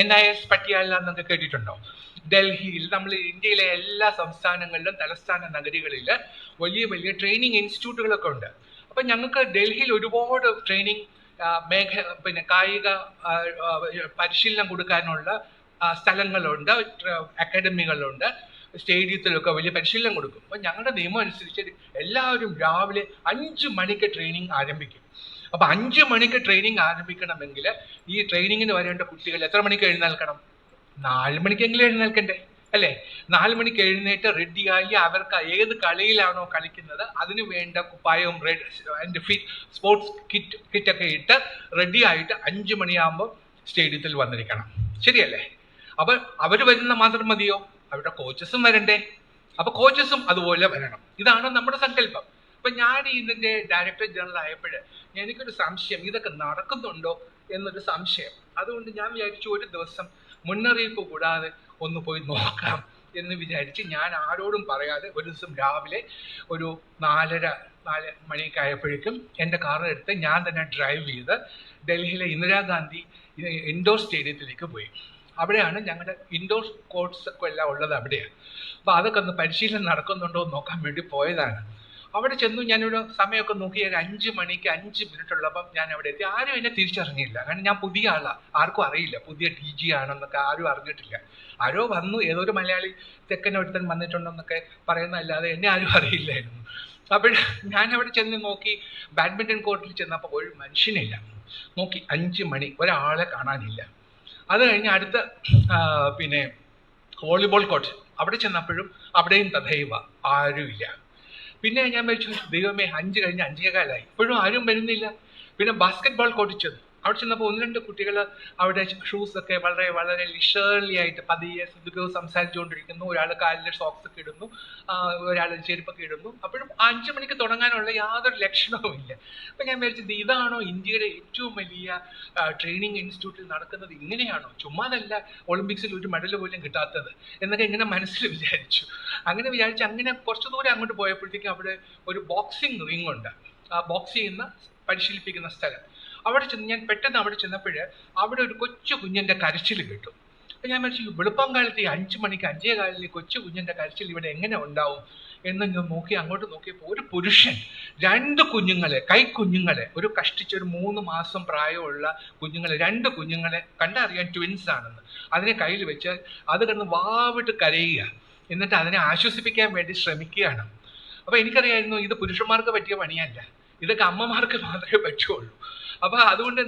NIS Patiala എന്നൊക്കെ കേട്ടിട്ടുണ്ടോ? ഡൽഹിയിൽ, നമ്മൾ ഇന്ത്യയിലെ എല്ലാ സംസ്ഥാനങ്ങളിലും തലസ്ഥാന നഗരികളിൽ വലിയ വലിയ ട്രെയിനിങ് ഇൻസ്റ്റിറ്റ്യൂട്ടുകളൊക്കെ ഉണ്ട്. അപ്പം ഞങ്ങൾക്ക് ഡൽഹിയിൽ ഒരുപാട് ട്രെയിനിങ് പിന്നെ കായിക പരിശീലനം കൊടുക്കാനുള്ള സ്ഥലങ്ങളുണ്ട്, അക്കാഡമികളുണ്ട്, സ്റ്റേഡിയത്തിലൊക്കെ വലിയ പരിശീലനം കൊടുക്കും. അപ്പം ഞങ്ങളുടെ നിയമം അനുസരിച്ച് എല്ലാവരും രാവിലെ 5 മണിക്ക് ട്രെയിനിങ് ആരംഭിക്കും. അപ്പം 5 മണിക്ക് ട്രെയിനിങ് ആരംഭിക്കണമെങ്കിൽ ഈ ട്രെയിനിങ്ങിന് വരേണ്ട കുട്ടികൾ എത്ര മണിക്ക് എഴുന്നേൽക്കണം? 4 മണിക്കെങ്കിലും എഴുന്നേൽക്കണ്ടേ, അല്ലേ? 4 മണിക്ക് എഴുന്നേറ്റ് റെഡിയായി അവർക്ക് ഏത് കളിയിലാണോ കളിക്കുന്നത് അതിന് വേണ്ട കുപ്പായവും സ്പോർട്സ് കിറ്റൊക്കെ ഇട്ട് റെഡിയായിട്ട് 5 മണിയാകുമ്പോൾ സ്റ്റേഡിയത്തിൽ വന്നിരിക്കണം. ശരിയല്ലേ? അപ്പൊ അവർ വരുന്ന മാത്രം മതിയോ? അവരുടെ കോച്ചസും വരണ്ടേ? അപ്പൊ കോച്ചസും അതുപോലെ വരണം. ഇതാണ് നമ്മുടെ സങ്കല്പം. അപ്പൊ ഞാൻ ഇതിന്റെ ഡയറക്ടർ ജനറൽ ആയപ്പോൾ എനിക്കൊരു സംശയം, ഇതൊക്കെ നടക്കുന്നുണ്ടോ എന്നൊരു സംശയം. അതുകൊണ്ട് ഞാൻ വിചാരിച്ചു ഒരു ദിവസം മുന്നറിയിപ്പ് കൂടാതെ ഒന്ന് പോയി നോക്കാം എന്ന് വിചാരിച്ച് ഞാൻ ആരോടും പറയാതെ ഒരു ദിവസം രാവിലെ ഒരു 4 മണിയൊക്കെ ആയപ്പോഴേക്കും എൻ്റെ കാറിനെടുത്ത് ഞാൻ തന്നെ ഡ്രൈവ് ചെയ്ത് ഡൽഹിയിലെ ഇന്ദിരാഗാന്ധി ഇൻഡോർ സ്റ്റേഡിയത്തിലേക്ക് പോയി. അവിടെയാണ് ഞങ്ങളുടെ ഇൻഡോർ കോർട്സ് ഒക്കെ എല്ലാം ഉള്ളത് അവിടെയാണ്. അപ്പോൾ അതൊക്കെ ഒന്ന് പരിശീലനം നടക്കുന്നുണ്ടോ എന്ന് നോക്കാൻ വേണ്ടി പോയതാണ്. അവിടെ ചെന്നു ഞാനൊരു സമയമൊക്കെ നോക്കി, ഒരു 5 മണിക്ക് 5 മിനിറ്റ് ഉള്ളപ്പം ഞാൻ അവിടെ എത്തി. ആരും എന്നെ തിരിച്ചറിഞ്ഞില്ല, കാരണം ഞാൻ പുതിയ ആളാണ്, ആർക്കും അറിയില്ല, പുതിയ TG ആണെന്നൊക്കെ ആരും അറിഞ്ഞിട്ടില്ല. ആരോ വന്നു, ഏതോ ഒരു മലയാളി തെക്കൻ ഒരുത്തൻ വന്നിട്ടുണ്ടെന്നൊക്കെ പറയുന്നതല്ലാതെ എന്നെ ആരും അറിയില്ലായിരുന്നു. അപ്പോൾ ഞാൻ അവിടെ ചെന്ന് നോക്കി, ബാഡ്മിൻ്റൺ കോർട്ടിൽ ചെന്നപ്പോൾ ഒരു മനുഷ്യനില്ല. നോക്കി 5 മണി, ഒരാളെ കാണാനില്ല. അത് കഴിഞ്ഞ് അടുത്ത പിന്നെ വോളിബോൾ കോർട്ട് അവിടെ ചെന്നപ്പോഴും അവിടെയും തഥൈവ, ആരുമില്ല. പിന്നെ ഞാൻ വിളിച്ചു, ദൈവമേ, 5 കഴിഞ്ഞ് 5:15 ഇപ്പോഴും ആരും വരുന്നില്ല. പിന്നെ ബാസ്കറ്റ് കോർട്ടിൽ ചെന്നു. അവിടെ ചെന്നപ്പോൾ 1-2 കുട്ടികൾ അവിടെ ഷൂസൊക്കെ വളരെ വളരെ ലിഷേർലി ആയിട്ട് പതിയെ സംസാരിച്ചുകൊണ്ടിരിക്കുന്നു. ഒരാൾ കാലിൽ സോക്സ് ഒക്കെ ഇടുന്നു, ഒരാൾ ചെരുപ്പൊക്കെ ഇടുന്നു. അപ്പോഴും 5 മണിക്ക് തുടങ്ങാനുള്ള യാതൊരു ലക്ഷണവും ഇല്ല. അപ്പം ഞാൻ വിചാരിച്ചത്, ഇതാണോ ഇന്ത്യയുടെ ഏറ്റവും വലിയ ട്രെയിനിങ് ഇൻസ്റ്റിറ്റ്യൂട്ടിൽ നടക്കുന്നത്? ഇങ്ങനെയാണോ? ചുമ്മാതല്ല ഒളിമ്പിക്സിൽ ഒരു മെഡൽ പോലും കിട്ടാത്തത് എന്നൊക്കെ ഇങ്ങനെ മനസ്സിൽ വിചാരിച്ചു. അങ്ങനെ കുറച്ച് ദൂരം അങ്ങോട്ട് പോയപ്പോഴത്തേക്കും അവിടെ ഒരു ബോക്സിംഗ് റിംഗ് ഉണ്ട്. ആ ബോക്സ് ചെയ്യുന്ന പരിശീലിപ്പിക്കുന്ന സ്ഥലം. അവിടെ ചെന്ന് ഞാൻ പെട്ടെന്ന് അവിടെ ചെന്നപ്പോൾ അവിടെ ഒരു കൊച്ചു കുഞ്ഞിൻ്റെ കരച്ചിൽ കേട്ടു. അപ്പം ഞാൻ വിചാരിച്ചു, വെളുപ്പം കാലത്ത് ഈ 5 മണിക്ക് 5:15 കൊച്ചു കുഞ്ഞിൻ്റെ കരച്ചിൽ ഇവിടെ എങ്ങനെ ഉണ്ടാവും എന്ന് ഞാൻ അങ്ങോട്ട് നോക്കിയപ്പോൾ ഒരു പുരുഷൻ 2 കുഞ്ഞുങ്ങളെ, കൈക്കുഞ്ഞുങ്ങളെ, ഒരു കഷ്ടിച്ചൊരു 3 മാസം പ്രായമുള്ള കുഞ്ഞുങ്ങളെ, 2 കുഞ്ഞുങ്ങളെ കണ്ടറിയാൻ ട്വിൻസ് ആണെന്ന്, അതിനെ കയ്യിൽ വെച്ച് അത് കിടന്ന് വാവിട്ട് കരയുക. എന്നിട്ട് അതിനെ ആശ്വസിപ്പിക്കാൻ വേണ്ടി ശ്രമിക്കുകയാണ്. അപ്പോൾ എനിക്കറിയായിരുന്നു ഇത് പുരുഷന്മാർക്ക് പറ്റിയ പണിയല്ല, ഇതൊക്കെ അമ്മമാർക്ക് മാത്രമേ പറ്റുള്ളൂ. അപ്പൊ അതുകൊണ്ട്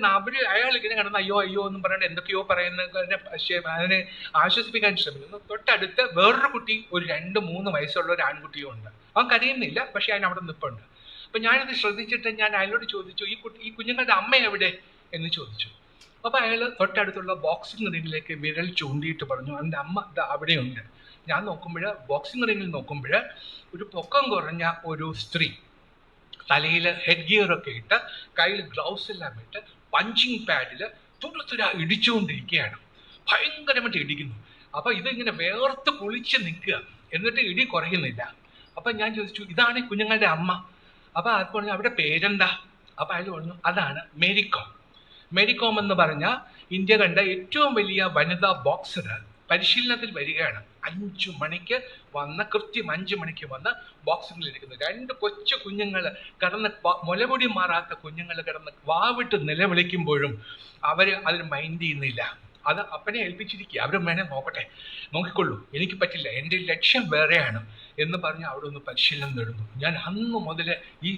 അയാൾ ഇങ്ങനെ കിടന്ന് അയ്യോ അയ്യോ എന്നും പറഞ്ഞിട്ട് എന്തൊക്കെയോ അതിനെ ആശ്വസിപ്പിക്കാൻ ശ്രമിക്കുന്നു. തൊട്ടടുത്ത് വേറൊരു കുട്ടി, ഒരു 2-3 വയസ്സുള്ള ഒരു ആൺകുട്ടിയും ഉണ്ട്. അവൻ കരയുന്നില്ല, പക്ഷെ അവൻ അവിടെ നിൽപ്പുണ്ട്. അപ്പൊ ഞാനിത് ശ്രദ്ധിച്ചിട്ട് ഞാൻ അയാളോട് ചോദിച്ചു, ഈ കുഞ്ഞുങ്ങളുടെ അമ്മ എവിടെ എന്ന് ചോദിച്ചു. അപ്പൊ അയാൾ തൊട്ടടുത്തുള്ള ബോക്സിംഗ് റിംഗിലേക്ക് വിരൽ ചൂണ്ടിയിട്ട് പറഞ്ഞു, എൻ്റെ അമ്മ അവിടെയുണ്ട്. ഞാൻ നോക്കുമ്പോൾ, ബോക്സിംഗ് റിംഗിൽ നോക്കുമ്പോൾ ഒരു പൊക്കം കുറഞ്ഞ ഒരു സ്ത്രീ, തലയിൽ ഹെഡ് ഗിയറൊക്കെ ഇട്ട് കയ്യിൽ ഗ്ലൗസ് എല്ലാം ഇട്ട് പഞ്ചിങ് പാഡിൽ തുറത്തുര ഇടിച്ചുകൊണ്ടിരിക്കുകയാണ്. ഭയങ്കരമായിട്ട് ഇടിക്കുന്നു. അപ്പൊ ഇതിങ്ങനെ വേർത്ത് കുളിച്ച് നിൽക്കുക, എന്നിട്ട് ഇടി കുറയുന്നില്ല. അപ്പൊ ഞാൻ ചോദിച്ചു, ഇതാണ് കുഞ്ഞുങ്ങളുടെ അമ്മ? അപ്പൊ അത് പറഞ്ഞു, അവിടെ പേരെന്താ? അപ്പൊ അയാൾ പറഞ്ഞു, അതാണ് മേരികോം. മേരികോം എന്ന് പറഞ്ഞാൽ ഇന്ത്യ കണ്ട ഏറ്റവും വലിയ വനിതാ ബോക്സർ പരിശീലനത്തിൽ വരികയാണ്. 5 മണിക്ക് വന്ന്, കൃത്യം 5 മണിക്ക് വന്ന് ബോക്സിംഗിൽ ഇരിക്കുന്നു. 2 കൊച്ചു കുഞ്ഞുങ്ങൾ കിടന്ന്, മുലപൊടി മാറാത്ത കുഞ്ഞുങ്ങൾ കിടന്ന് വാവിട്ട് നിലവിളിക്കുമ്പോഴും അവർ അതിന് മൈൻഡ് ചെയ്യുന്നില്ല. അത് അപ്പനെ ഏൽപ്പിച്ചിരിക്കുക, അവരും വേണേൽ നോക്കിക്കൊള്ളൂ, എനിക്ക് പറ്റില്ല, എൻ്റെ ലക്ഷ്യം വേറെയാണ് എന്ന് പറഞ്ഞ് അവിടെ ഒന്ന് പരിശീലനം നേടുന്നു. ഞാൻ അന്ന് മുതൽ ഈ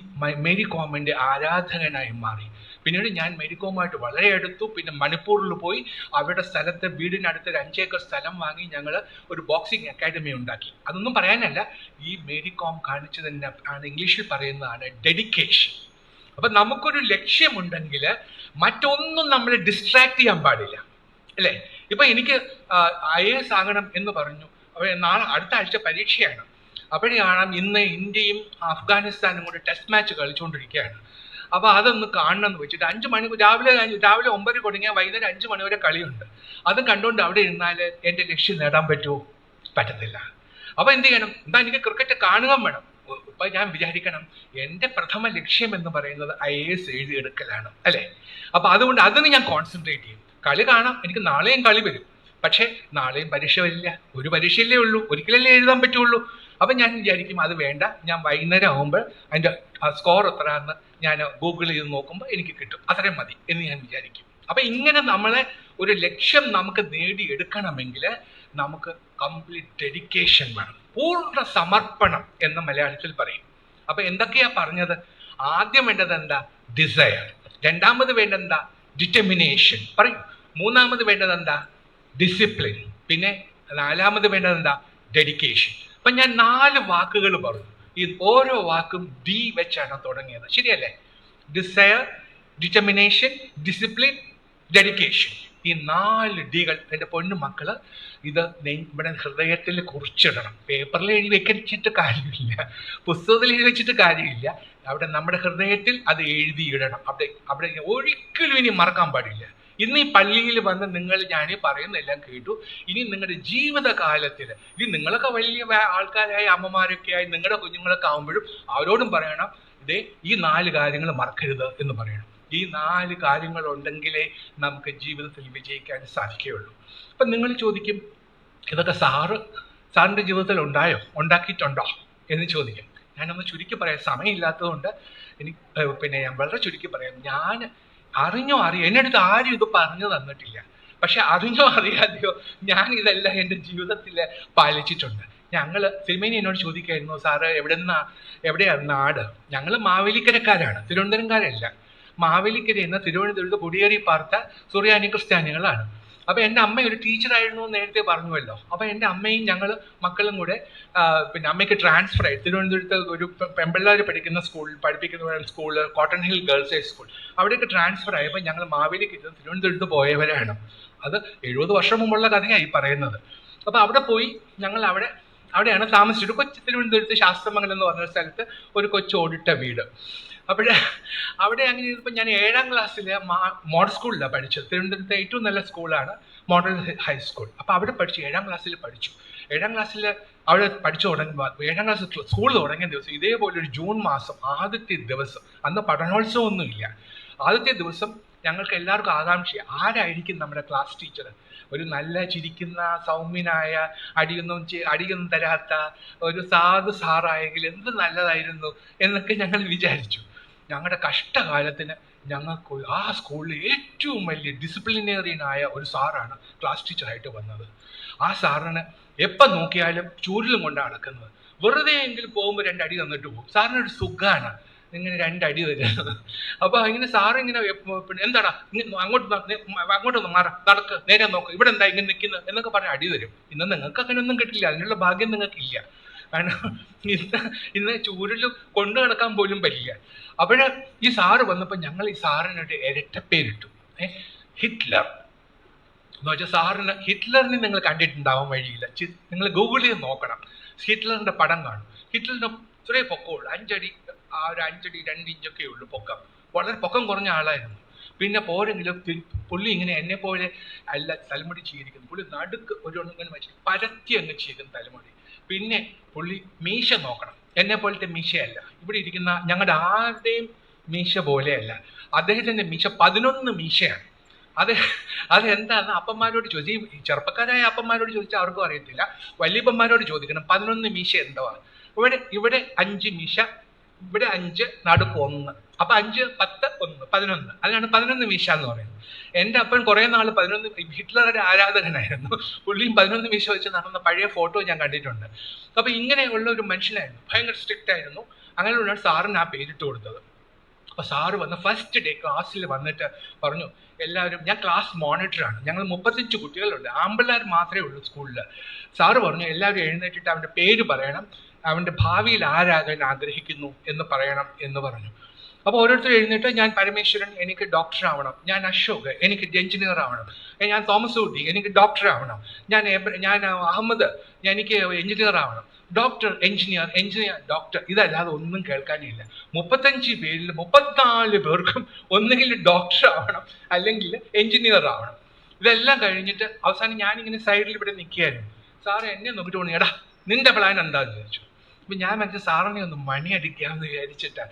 മേരി കോമിൻ്റെ ആരാധകനായി മാറി. പിന്നീട് ഞാൻ മേരി കോമുമായിട്ട് വളരെ അടുത്തു. പിന്നെ മണിപ്പൂരിൽ പോയി അവരുടെ സ്ഥലത്ത് വീടിനടുത്ത് ഒരു 5 ഏക്കർ സ്ഥലം വാങ്ങി ഞങ്ങൾ ഒരു ബോക്സിംഗ് അക്കാഡമി ഉണ്ടാക്കി. അതൊന്നും പറയാനല്ല, ഈ മേരി കോം കാണിച്ചതിൻ്റെ ആണ് ഇംഗ്ലീഷിൽ പറയുന്നതാണ് ഡെഡിക്കേഷൻ. അപ്പം നമുക്കൊരു ലക്ഷ്യമുണ്ടെങ്കിൽ മറ്റൊന്നും നമ്മളെ ഡിസ്ട്രാക്ട് ചെയ്യാൻ പാടില്ല, അല്ലേ? ഇപ്പം എനിക്ക് IAS ആകണം എന്ന് പറഞ്ഞു. അപ്പോൾ നാളെ അടുത്ത ആഴ്ച പരീക്ഷയാണ്. അപ്പോഴാണ് ഇന്ന് ഇന്ത്യയും അഫ്ഗാനിസ്ഥാനും കൂടെ ടെസ്റ്റ് മാച്ച് കളിച്ചുകൊണ്ടിരിക്കുകയാണ്. അപ്പോൾ അതൊന്ന് കാണണം എന്ന് വെച്ചിട്ട് 5 മണി രാവിലെ 9 തുടങ്ങിയാൽ വൈകുന്നേരം 5 മണി വരെ കളിയുണ്ട്. അത് കണ്ടുകൊണ്ട് അവിടെ ഇരുന്നാൽ എൻ്റെ ലക്ഷ്യം നേടാൻ പറ്റുമോ? പറ്റത്തില്ല. അപ്പോൾ എന്ത് ചെയ്യണം? എന്താ, എനിക്ക് ക്രിക്കറ്റ് കാണുക വേണം. ഇപ്പം ഞാൻ വിചാരിക്കണം എൻ്റെ പ്രഥമ ലക്ഷ്യം എന്ന് പറയുന്നത് IAS എഴുതിയെടുക്കലാണ്, അല്ലേ? അപ്പം അതുകൊണ്ട് അതിന് ഞാൻ കോൺസെൻട്രേറ്റ് ചെയ്യും. കളി കാണാം, എനിക്ക് നാളെയും കളി വരും, പക്ഷേ നാളെയും പരീക്ഷ വരില്ല. ഒരു പരീക്ഷയല്ലേ ഉള്ളൂ, ഒരിക്കലല്ലേ എഴുതാൻ പറ്റുള്ളൂ. അപ്പം ഞാൻ വിചാരിക്കും അത് വേണ്ട, ഞാൻ വൈകുന്നേരം ആകുമ്പോൾ അതിൻ്റെ സ്കോർ എത്രയാണെന്ന് ഞാൻ ഗൂഗിൾ ചെയ്ത് നോക്കുമ്പോൾ എനിക്ക് കിട്ടും, അത്രയും മതി എന്ന് ഞാൻ വിചാരിക്കും. അപ്പം ഇങ്ങനെ നമ്മളെ ഒരു ലക്ഷ്യം നമുക്ക് നേടിയെടുക്കണമെങ്കിൽ നമുക്ക് കംപ്ലീറ്റ് ഡെഡിക്കേഷൻ വേണം, പൂർണ്ണ സമർപ്പണം എന്ന് മലയാളത്തിൽ പറയും. അപ്പം എന്തൊക്കെയാ പറഞ്ഞത്? ആദ്യം വേണ്ടത് എന്താ? ഡിസയർ. രണ്ടാമത് വേണ്ടത് എന്താ? ഡിറ്റർമിനേഷൻ. പറയും. മൂന്നാമത് വേണ്ടത് എന്താ? ഡിസിപ്ലിൻ. പിന്നെ നാലാമത് വേണ്ടത് എന്താ? ഡെഡിക്കേഷൻ. അപ്പം ഞാൻ 4 വാക്കുകൾ പറഞ്ഞു. ഈ ഓരോ വാക്കും ഡി വെച്ചാണ് തുടങ്ങിയത്, ശരിയല്ലേ? Desire, determination, discipline, dedication. ഈ 4 ഡികൾ എൻ്റെ പൊന്നു മക്കള് ഇത് ഇവിടെ ഹൃദയത്തിൽ കുറിച്ചിടണം. പേപ്പറിൽ എഴുതി വെച്ചിട്ട് കാര്യമില്ല, പുസ്തകത്തിൽ എഴുതി വെച്ചിട്ട് കാര്യമില്ല. അവിടെ നമ്മുടെ ഹൃദയത്തിൽ അത് എഴുതിയിടണം. അവിടെ ഒരിക്കലും ഇനി മറക്കാൻ പാടില്ല. ഇന്ന് ഈ പള്ളിയിൽ വന്ന് ഞാൻ പറയുന്നതെല്ലാം കേട്ടു. ഇനി നിങ്ങളുടെ ജീവിതകാലത്തിൽ ഇനി നിങ്ങളൊക്കെ വലിയ ആൾക്കാരായി അമ്മമാരൊക്കെ ആയി നിങ്ങളുടെ കുഞ്ഞുങ്ങളൊക്കെ ആകുമ്പോഴും അവരോടും പറയണം, ഇതേ ഈ 4 കാര്യങ്ങൾ മറക്കരുത് എന്ന് പറയണം. ഈ 4 കാര്യങ്ങൾ ഉണ്ടെങ്കിലേ നമുക്ക് ജീവിതത്തിൽ വിജയിക്കാൻ സാധിക്കുകയുള്ളൂ. അപ്പം നിങ്ങൾ ചോദിക്കും, ഇതൊക്കെ സാറിൻ്റെ ജീവിതത്തിൽ ഉണ്ടാക്കിയിട്ടുണ്ടോ എന്ന് ചോദിക്കും. ഞാനൊന്ന് ചുരുക്കി പറയാം, സമയമില്ലാത്തതുകൊണ്ട് ഞാൻ വളരെ ചുരുക്കി പറയാം. ഞാൻ അറിഞ്ഞോ എൻ്റെ അടുത്ത് ആരും ഇത് പറഞ്ഞു തന്നിട്ടില്ല, പക്ഷെ അറിഞ്ഞോ അറിയാതെയോ ഞാൻ ഇതെല്ലാം എൻ്റെ ജീവിതത്തിൽ പാലിച്ചിട്ടുണ്ട്. തിരുമേനി എന്നോട് ചോദിക്കായിരുന്നു, സാറ് എവിടെയാണ് നാട്? ഞങ്ങൾ മാവേലിക്കരക്കാരാണ്, തിരുവനന്തപുരംകാരല്ല. മാവേലിക്കരയിൽ നിന്ന് തിരുവനന്തപുരത്ത് കുടിയേറി പാർത്ത സുറിയാനി ക്രിസ്ത്യാനികളാണ്. അപ്പം എൻ്റെ അമ്മ ഒരു ടീച്ചറായിരുന്നു എന്ന് നേരത്തെ പറഞ്ഞുവല്ലോ. അപ്പം എൻ്റെ അമ്മയും ഞങ്ങൾ മക്കളും കൂടെ അമ്മയ്ക്ക് ട്രാൻസ്ഫർ ആയി തിരുവനന്തപുരത്ത് ഒരു പെമ്പിള്ളേർ പഠിപ്പിക്കുന്ന school, cotton hill girls high school, അവിടേക്ക് ട്രാൻസ്ഫർ ആയപ്പോൾ ഞങ്ങൾ മാവേലിക്ക് തിരുവനന്തപുരത്ത് പോയവരാണ്. അത് 70 വർഷം മുമ്പുള്ള കഥയായി പറയുന്നത്. അപ്പോൾ അവിടെ പോയി ഞങ്ങൾ അവിടെയാണ് താമസിച്ചിട്ട് തിരുവനന്തപുരത്ത് ശാസ്ത്രമംഗലം എന്ന് പറഞ്ഞ സ്ഥലത്ത് ഒരു കൊച്ചു ഓടിട്ട വീട്. അവിടെ അങ്ങനെ ഇരുന്നപ്പോൾ ഞാൻ 7ാം ക്ലാസ്സിൽ മോഡൽ സ്കൂളിലാണ് പഠിച്ചത്. തിരുവനന്തപുരത്തെ ഏറ്റവും നല്ല സ്കൂളാണ് മോഡൽ ഹൈസ്കൂൾ. അപ്പോൾ അവിടെ പഠിച്ചു, 7ാം ക്ലാസ്സിൽ പഠിച്ചു. 7ാം ക്ലാസ്സിൽ അവിടെ പഠിച്ചു തുടങ്ങുമ്പോൾ 7ാം ക്ലാസ് സ്കൂൾ തുടങ്ങിയ ദിവസം ഇതേപോലെ ഒരു ജൂൺ മാസം ആദ്യത്തെ ദിവസം, അന്ന് പഠനോത്സവമൊന്നും ഇല്ല. ആദ്യത്തെ ദിവസം ഞങ്ങൾക്ക് എല്ലാവർക്കും ആകാംക്ഷ, ആരായിരിക്കും നമ്മുടെ ക്ലാസ് ടീച്ചർ? ഒരു നല്ല ചിരിക്കുന്ന സൗമ്യനായ അടിയൊന്നും തരാത്ത ഒരു സാറായെങ്കിൽ എന്ത് നല്ലതായിരുന്നു എന്നൊക്കെ ഞങ്ങൾ വിചാരിച്ചു. ഞങ്ങളുടെ കഷ്ടകാലത്തിന് ഞങ്ങൾക്ക് ആ സ്കൂളിൽ ഏറ്റവും വലിയ ഡിസിപ്ലിനേറിയനായ ഒരു സാറാണ് ക്ലാസ് ടീച്ചറായിട്ട് വന്നത്. ആ സാറിന് എപ്പം നോക്കിയാലും ചൂരിലും കൊണ്ടാണ് നടക്കുന്നത്. വെറുതെ എങ്കിലും പോകുമ്പോൾ 2 അടി തന്നിട്ട് പോകും. സാറിനൊരു സുഖമാണ് ഇങ്ങനെ 2 അടി തരുന്നത്. അപ്പോൾ ഇങ്ങനെ സാറിങ്ങനെ എന്താടാ അങ്ങോട്ടൊന്ന് നടക്ക്, നേരെ നോക്ക്, ഇവിടെ എന്താ ഇങ്ങനെ നിൽക്കുന്നത് എന്നൊക്കെ പറഞ്ഞ് അടി തരും. ഇന്ന് നിങ്ങൾക്ക് അങ്ങനെ ഒന്നും കിട്ടില്ല, അതിനുള്ള ഭാഗ്യം നിങ്ങൾക്കില്ല. കാരണം ഇന്ന് ചൂരിൽ കൊണ്ടു നടക്കാൻ പോലും പറ്റില്ല. അപ്പോഴ് ഈ സാറ് വന്നപ്പോൾ ഞങ്ങൾ ഈ സാറിനൊരു ഇരട്ടപ്പേരിട്ടു, ഹിറ്റ്ലർ എന്ന് വെച്ചാൽ ഹിറ്റ്ലറിനെ നിങ്ങൾ കണ്ടിട്ടുണ്ടാവാൻ വഴിയില്ല. നിങ്ങൾ ഗൂഗിളിൽ നോക്കണം, ഹിറ്റ്ലറിന്റെ പടം കാണും. ഹിറ്റ്ലറിന്റെ ഇത്രയും പൊക്കമുള്ളൂ, 5 അടി 2 ഇഞ്ചൊക്കെ ഉള്ളൂ പൊക്കം. വളരെ പൊക്കം കുറഞ്ഞ ആളായിരുന്നു. പിന്നെ പോരെങ്കിലും പുള്ളി ഇങ്ങനെ എന്നെ പോലെ അല്ല തലമുടി ചെയ്തിരിക്കുന്നു. പുള്ളി നടുക്ക് ഒരു ഇങ്ങനെ വെച്ച് പരത്തി അങ്ങ് ചെയ്തിരിക്കുന്നു തലമുടി. പിന്നെ പുള്ളി മീശ നോക്കണം, എന്നെ പോലത്തെ മീശയല്ല. ഇവിടെ ഇരിക്കുന്ന ഞങ്ങളുടെ ആരുടെയും മീശ പോലെയല്ല. അദ്ദേഹത്തിൻ്റെ മീശ 11 മീശയാണ്. അതെന്താന്ന് അപ്പന്മാരോട് ചോദിച്ചു, ഈ ചെറുപ്പക്കാരായ അപ്പന്മാരോട് ചോദിച്ചാൽ അവർക്കും അറിയത്തില്ല. വലിയപ്പന്മാരോട് ചോദിക്കണം 11 മീശ എന്തുവാ. ഇവിടെ 5 മീശ, ഇവിടെ 5, നടുക്ക് 1. അപ്പൊ 5, 10, 1, 11. അതിനാണ് 11 മീശ എന്ന് പറയുന്നത്. എൻ്റെ അപ്പൻ കുറെ നാൾ 11 ഹിറ്റ്ലറുടെ ആരാധകനായിരുന്നു. പുള്ളിയും 11 മീശ വെച്ച് നടന്ന പഴയ ഫോട്ടോ ഞാൻ കണ്ടിട്ടുണ്ട്. അപ്പൊ ഇങ്ങനെയുള്ള ഒരു മനുഷ്യനായിരുന്നു, ഭയങ്കര സ്ട്രിക്റ്റ് ആയിരുന്നു. അങ്ങനെയുള്ള സാറിന് ആ പേരിട്ട് കൊടുത്തത്. അപ്പൊ സാറ് വന്ന് ഫസ്റ്റ് ഡേ ക്ലാസ്സിൽ വന്നിട്ട് പറഞ്ഞു, എല്ലാവരും, ഞാൻ ക്ലാസ് മോണിറ്ററാണ്, ഞങ്ങൾ 35 കുട്ടികളുണ്ട്, ആമ്പിള്ളേർ മാത്രമേ ഉള്ളൂ സ്കൂളിൽ. സാറ് പറഞ്ഞു എല്ലാവരും എഴുന്നേറ്റിട്ട് അവൻ്റെ പേര് പറയണം, അവൻ്റെ ഭാവിയിൽ ആരാകാൻ ആഗ്രഹിക്കുന്നു എന്ന് പറയണം എന്ന് പറഞ്ഞു. അപ്പോൾ ഓരോരുത്തർ എഴുന്നേറ്റ്, ഞാൻ പരമേശ്വരൻ, എനിക്ക് ഡോക്ടർ ആവണം. ഞാൻ അശോക്, എനിക്ക് എഞ്ചിനീയർ ആവണം. ഞാൻ തോമസ് ഊട്ടി, എനിക്ക് ഡോക്ടർ ആവണം. ഞാൻ അഹമ്മദ്, എനിക്ക് എഞ്ചിനീയർ ആവണം. ഡോക്ടർ, എഞ്ചിനീയർ, ഡോക്ടർ, ഇതല്ലാതെ ഒന്നും കേൾക്കാനില്ല. 35 പേരിൽ 34 പേർക്കും ഒന്നുകിൽ ഡോക്ടർ ആവണം അല്ലെങ്കിൽ എഞ്ചിനീയർ ആവണം. ഇതെല്ലാം കഴിഞ്ഞിട്ട് അവസാനം ഞാനിങ്ങനെ സൈഡിൽ ഇവിടെ നിൽക്കുകയായിരുന്നു. സാറ് എന്നെ നോക്കിയിട്ട് പറഞ്ഞു, എടാ നിന്റെ പ്ലാൻ എന്താന്ന് ചോദിച്ചു. അപ്പൊ ഞാൻ മനസ്സിൽ സാറിനെ ഒന്ന് മണിയടിക്കാമെന്ന് വിചാരിച്ചിട്ട്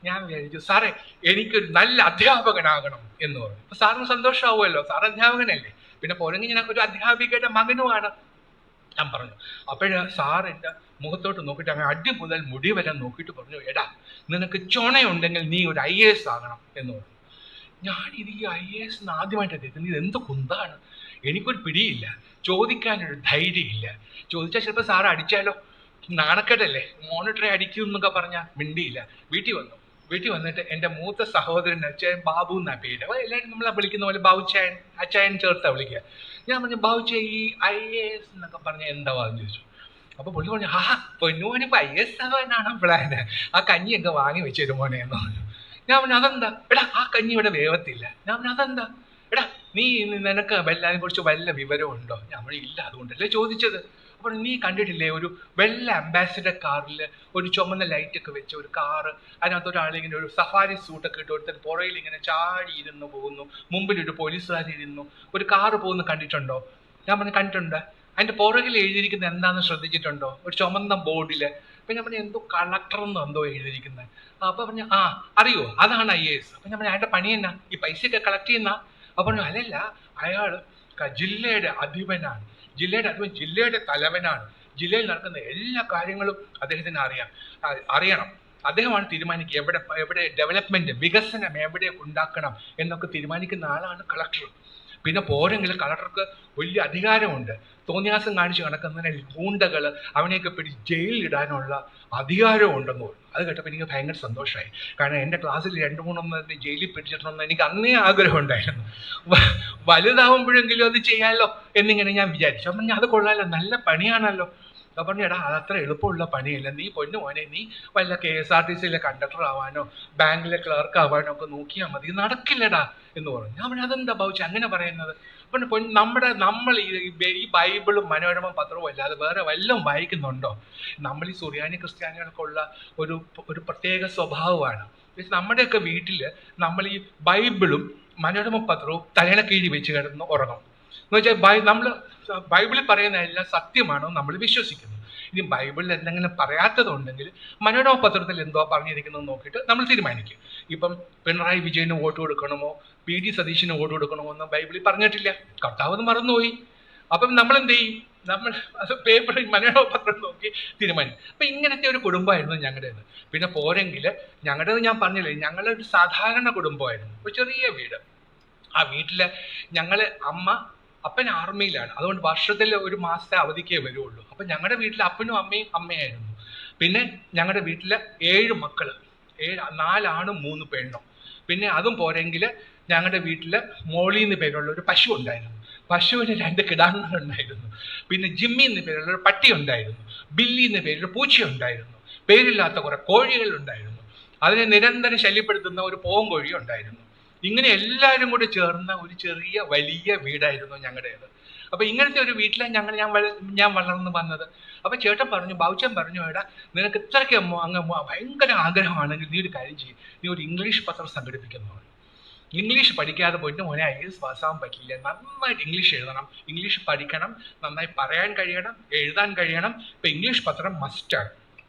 ഞാൻ വിചാരിച്ചു, സാറേ എനിക്കൊരു നല്ല അധ്യാപകനാകണം എന്ന് പറഞ്ഞു. അപ്പൊ സാറിന് സന്തോഷമാവുമല്ലോ, സാർ അധ്യാപകനല്ലേ, പിന്നെ പോരെങ്കിൽ ഞാൻ ഒരു അധ്യാപികയുടെ മകനുമാണ്. ഞാൻ പറഞ്ഞു. അപ്പോഴ് സാർ എൻ്റെ മുഖത്തോട്ട് നോക്കിയിട്ട് അങ്ങനെ അടി മുതൽ മുടി വരെ നോക്കിയിട്ട് പറഞ്ഞു, എടാ നിനക്ക് ചുണയുണ്ടെങ്കിൽ നീ ഒരു IAS ആകണം എന്ന് പറഞ്ഞു. ഞാനിത് ഈ IAS ആദ്യമായിട്ട് കേൾക്കുന്നത്, ഇത് എന്ത് കുന്താണ്, എനിക്കൊരു പിടിയില്ല, ചോദിക്കാനൊരു ധൈര്യമില്ല. ചോദിച്ചാൽ ചിലപ്പോൾ സാറ് അടിച്ചാലോ, നാണക്കേടല്ലേ, മോണിറ്ററെ അടിക്കും എന്നൊക്കെ പറഞ്ഞാൽ മിണ്ടിയില്ല. വീട്ടിൽ വന്നിട്ട് എൻ്റെ മൂത്ത സഹോദരൻ അച്ചായൻ, ബാബു എന്നാ പേര്, അപ്പോൾ എല്ലാവരും നമ്മളെ വിളിക്കുന്ന പോലെ ബാബുച്ചായൻ, അച്ചായൻ ചേർത്താ വിളിക്കുക. ഞാൻ പറഞ്ഞു, ബാബുച്ചായ ഈ IAS എന്നൊക്കെ പറഞ്ഞാൽ എന്താവാന്ന് ചോദിച്ചു. അപ്പൊ പുള്ളി പറഞ്ഞു, പൊന്നുമോനിപ്പോ IAS ആവാനാണ് പ്ലാന്, ആ കഞ്ഞിയൊക്കെ വാങ്ങി വെച്ചിരും മോനെ എന്ന് പറഞ്ഞു. ഞാൻ പറഞ്ഞു, അതെന്താ? എടാ ആ കഞ്ഞി ഇവിടെ വേവത്തില്ല. ഞാൻ പറഞ്ഞു, അതെന്താ? എടാ നിനക്ക് അതിനെ കുറിച്ച് വല്ല വിവരമുണ്ടോ? ഞാൻ പറഞ്ഞു, ഇല്ല, അതുകൊണ്ടല്ലേ ചോദിച്ചത്. അപ്പോൾ നീ കണ്ടിട്ടില്ലേ ഒരു വെള്ള അംബാസിഡർ കാറിൽ ഒരു ചുമന്ന ലൈറ്റൊക്കെ വെച്ച ഒരു കാറ്, അതിനകത്ത് ഒരാളിങ്ങനെ ഒരു സഫാരി സൂട്ടൊക്കെ ഇട്ട് ഒരുത്തൻ പുറയിൽ ഇങ്ങനെ ചാടി ഇരുന്ന് പോകുന്നു, മുമ്പിൽ ഒരു പോലീസുകാരിരുന്നു, ഒരു കാറ് പോകുന്നു, കണ്ടിട്ടുണ്ടോ? ഞാൻ പറഞ്ഞു, കണ്ടിട്ടുണ്ട്. അതിന്റെ പുറകിൽ എഴുതിയിരിക്കുന്നത് എന്താണെന്ന് ശ്രദ്ധിച്ചിട്ടുണ്ടോ? ഒരു ചുമന്ന ബോർഡില്. അപ്പൊ ഞാൻ പറഞ്ഞു, എന്തോ കളക്ടർ എന്നോ എന്തോ എഴുതിയിരിക്കുന്നത്. അപ്പൊ പറഞ്ഞു, അറിയോ, അതാണ് IAS. അപ്പൊ ഞാൻ പറഞ്ഞു, അയാളുടെ പണി എന്നാ, ഈ പൈസയൊക്കെ കളക്ട് ചെയ്യുന്ന? അപ്പൊ പറഞ്ഞു, അല്ലല്ല, അയാള് ജില്ലയുടെ അധിപനാണ്, ജില്ലയുടെ തലവനാണ്, ജില്ലയിൽ നടക്കുന്ന എല്ലാ കാര്യങ്ങളും അദ്ദേഹത്തിന് അറിയണം. അദ്ദേഹമാണ് തീരുമാനിക്കുക എവിടെ ഡെവലപ്മെന്റ്, വികസനം എവിടെ ഉണ്ടാക്കണം എന്നൊക്കെ തീരുമാനിക്കുന്ന ആളാണ് കളക്ടർ. പിന്നെ പോരെങ്കിൽ കളക്ടർക്ക് വലിയ അധികാരമുണ്ട്. തോന്നിയാസം കാണിച്ച് നടക്കുന്നതിന് ഗൂണ്ടകൾ അവനെയൊക്കെ പിടിച്ച് ജയിലിൽ ഇടാനുള്ള അധികാരവും ഉണ്ടെന്ന് പറഞ്ഞു. അത് കേട്ടപ്പോൾ എനിക്ക് ഭയങ്കര സന്തോഷമായി. കാരണം എൻ്റെ ക്ലാസ്സിൽ 2-3 ജയിലിൽ പിടിച്ചിട്ടുണ്ടെന്ന് എനിക്ക് അന്നേ ആഗ്രഹം ഉണ്ടായിരുന്നു. വലുതാവുമ്പോഴെങ്കിലും അത് ചെയ്യാമല്ലോ എന്നിങ്ങനെ ഞാൻ വിചാരിച്ചു. അപ്പം ഞാൻ, അത് കൊള്ളാമല്ലോ, നല്ല പണിയാണല്ലോ. അപ്പം പറഞ്ഞു, എടാ അതത്ര എളുപ്പമുള്ള പണിയല്ല, നീ പൊന്നു മോനെ, നീ വല്ല KSRTCയിലെ കണ്ടക്ടർ ആവാനോ ബാങ്കിലെ ക്ലർക്ക് ആവാനോ ഒക്കെ നോക്കിയാൽ മതി, നടക്കില്ലടാ എന്ന് പറഞ്ഞു. ഞാൻ പറഞ്ഞു, അതെന്താ ബാബുച്ചി അങ്ങനെ പറയുന്നത്? അപ്പം നമ്മൾ ഈ ബൈബിളും മനോരമ പത്രവും അല്ലാതെ വേറെ വല്ലതും വായിക്കുന്നുണ്ടോ? നമ്മൾ ഈ സുറിയാനി ക്രിസ്ത്യാനികൾക്കുള്ള ഒരു പ്രത്യേക സ്വഭാവമാണ്. നമ്മുടെയൊക്കെ വീട്ടിൽ നമ്മൾ ഈ ബൈബിളും മനോരമ പത്രവും തലയിണ കീഴി വെച്ച് കിടന്ന് ഉറങ്ങും. എന്ന് വെച്ചാൽ നമ്മൾ ബൈബിളിൽ പറയുന്ന എല്ലാം സത്യമാണെന്ന് നമ്മൾ വിശ്വസിക്കുന്നു. ഇനി ബൈബിളിൽ എന്തെങ്കിലും പറയാത്തതുണ്ടെങ്കിൽ മനോരമ പത്രത്തിൽ എന്തോ പറഞ്ഞിരിക്കുന്നത് നോക്കിയിട്ട് നമ്മൾ തീരുമാനിക്കും. ഇപ്പം പിണറായി വിജയന് വോട്ട് കൊടുക്കണമോ PD സതീശന് വോട്ട് കൊടുക്കണമോ എന്ന് ബൈബിളിൽ പറഞ്ഞിട്ടില്ല, കർത്താവ് മറന്നുപോയി. അപ്പം നമ്മൾ എന്ത് ചെയ്യും? നമ്മൾ അത് പേപ്പറിൽ മനോരമ പത്രം നോക്കി തീരുമാനിക്കും. അപ്പം ഇങ്ങനത്തെ ഒരു കുടുംബമായിരുന്നു ഞങ്ങളുടേത്. പിന്നെ പോരെങ്കിൽ ഞങ്ങളുടേത് ഞാൻ പറഞ്ഞില്ലേ, ഞങ്ങളൊരു സാധാരണ കുടുംബമായിരുന്നു, ഒരു ചെറിയ വീട്. ആ വീട്ടില് അപ്പൻ ആർമിയിലാണ്, അതുകൊണ്ട് വർഷത്തിൽ ഒരു മാസത്തെ അവധിക്കേ വരുള്ളൂ. അപ്പൊ ഞങ്ങളുടെ വീട്ടിൽ അപ്പനും അമ്മയും അമ്മയായിരുന്നു. പിന്നെ ഞങ്ങളുടെ വീട്ടില് 7 മക്കള്, 4 ആണും 3 പെണ്ണും. പിന്നെ അതും പോരെങ്കിൽ ഞങ്ങളുടെ വീട്ടില് മോളി എന്ന് പേരുള്ള ഒരു പശു ഉണ്ടായിരുന്നു, പശുവിന് 2 കിടാങ്ങളുണ്ടായിരുന്നു. പിന്നെ ജിമ്മി എന്ന് പേരുള്ള ഒരു പട്ടി ഉണ്ടായിരുന്നു, ബില്ലി എന്ന് പേരുള്ള പൂച്ച ഉണ്ടായിരുന്നു, പേരില്ലാത്ത കുറെ കോഴികൾ ഉണ്ടായിരുന്നു, അതിനെ നിരന്തരം ശല്യപ്പെടുത്തുന്ന ഒരു പൂവൻകോഴി ഉണ്ടായിരുന്നു. ഇങ്ങനെ എല്ലാവരും കൂടി ചേർന്ന ഒരു ചെറിയ വലിയ വീടായിരുന്നു ഞങ്ങളുടേത്. അപ്പൊ ഇങ്ങനത്തെ ഒരു വീട്ടിലാണ് ഞാൻ വളർന്നു വന്നത്. അപ്പൊ ചേട്ടൻ പറഞ്ഞു, ബാബുച്ചൻ പറഞ്ഞു, എടാ നിനക്ക് ഇത്രയ്ക്ക് അങ്ങ് ഭയങ്കര ആഗ്രഹമാണെങ്കിൽ നീ ഒരു കാര്യം ചെയ്യും, നീ ഒരു ഇംഗ്ലീഷ് പത്രം സംഘടിപ്പിക്കുന്നു. ഇംഗ്ലീഷ് പഠിക്കാതെ പോയിട്ട് മോനെ IAS പാസ്സാകാൻ പറ്റില്ല, നന്നായിട്ട് ഇംഗ്ലീഷ് എഴുതണം, ഇംഗ്ലീഷ് പഠിക്കണം, നന്നായി പറയാൻ കഴിയണം, എഴുതാൻ കഴിയണം. ഇപ്പൊ ഇംഗ്ലീഷ് പത്രം മസ്റ്റാണ്.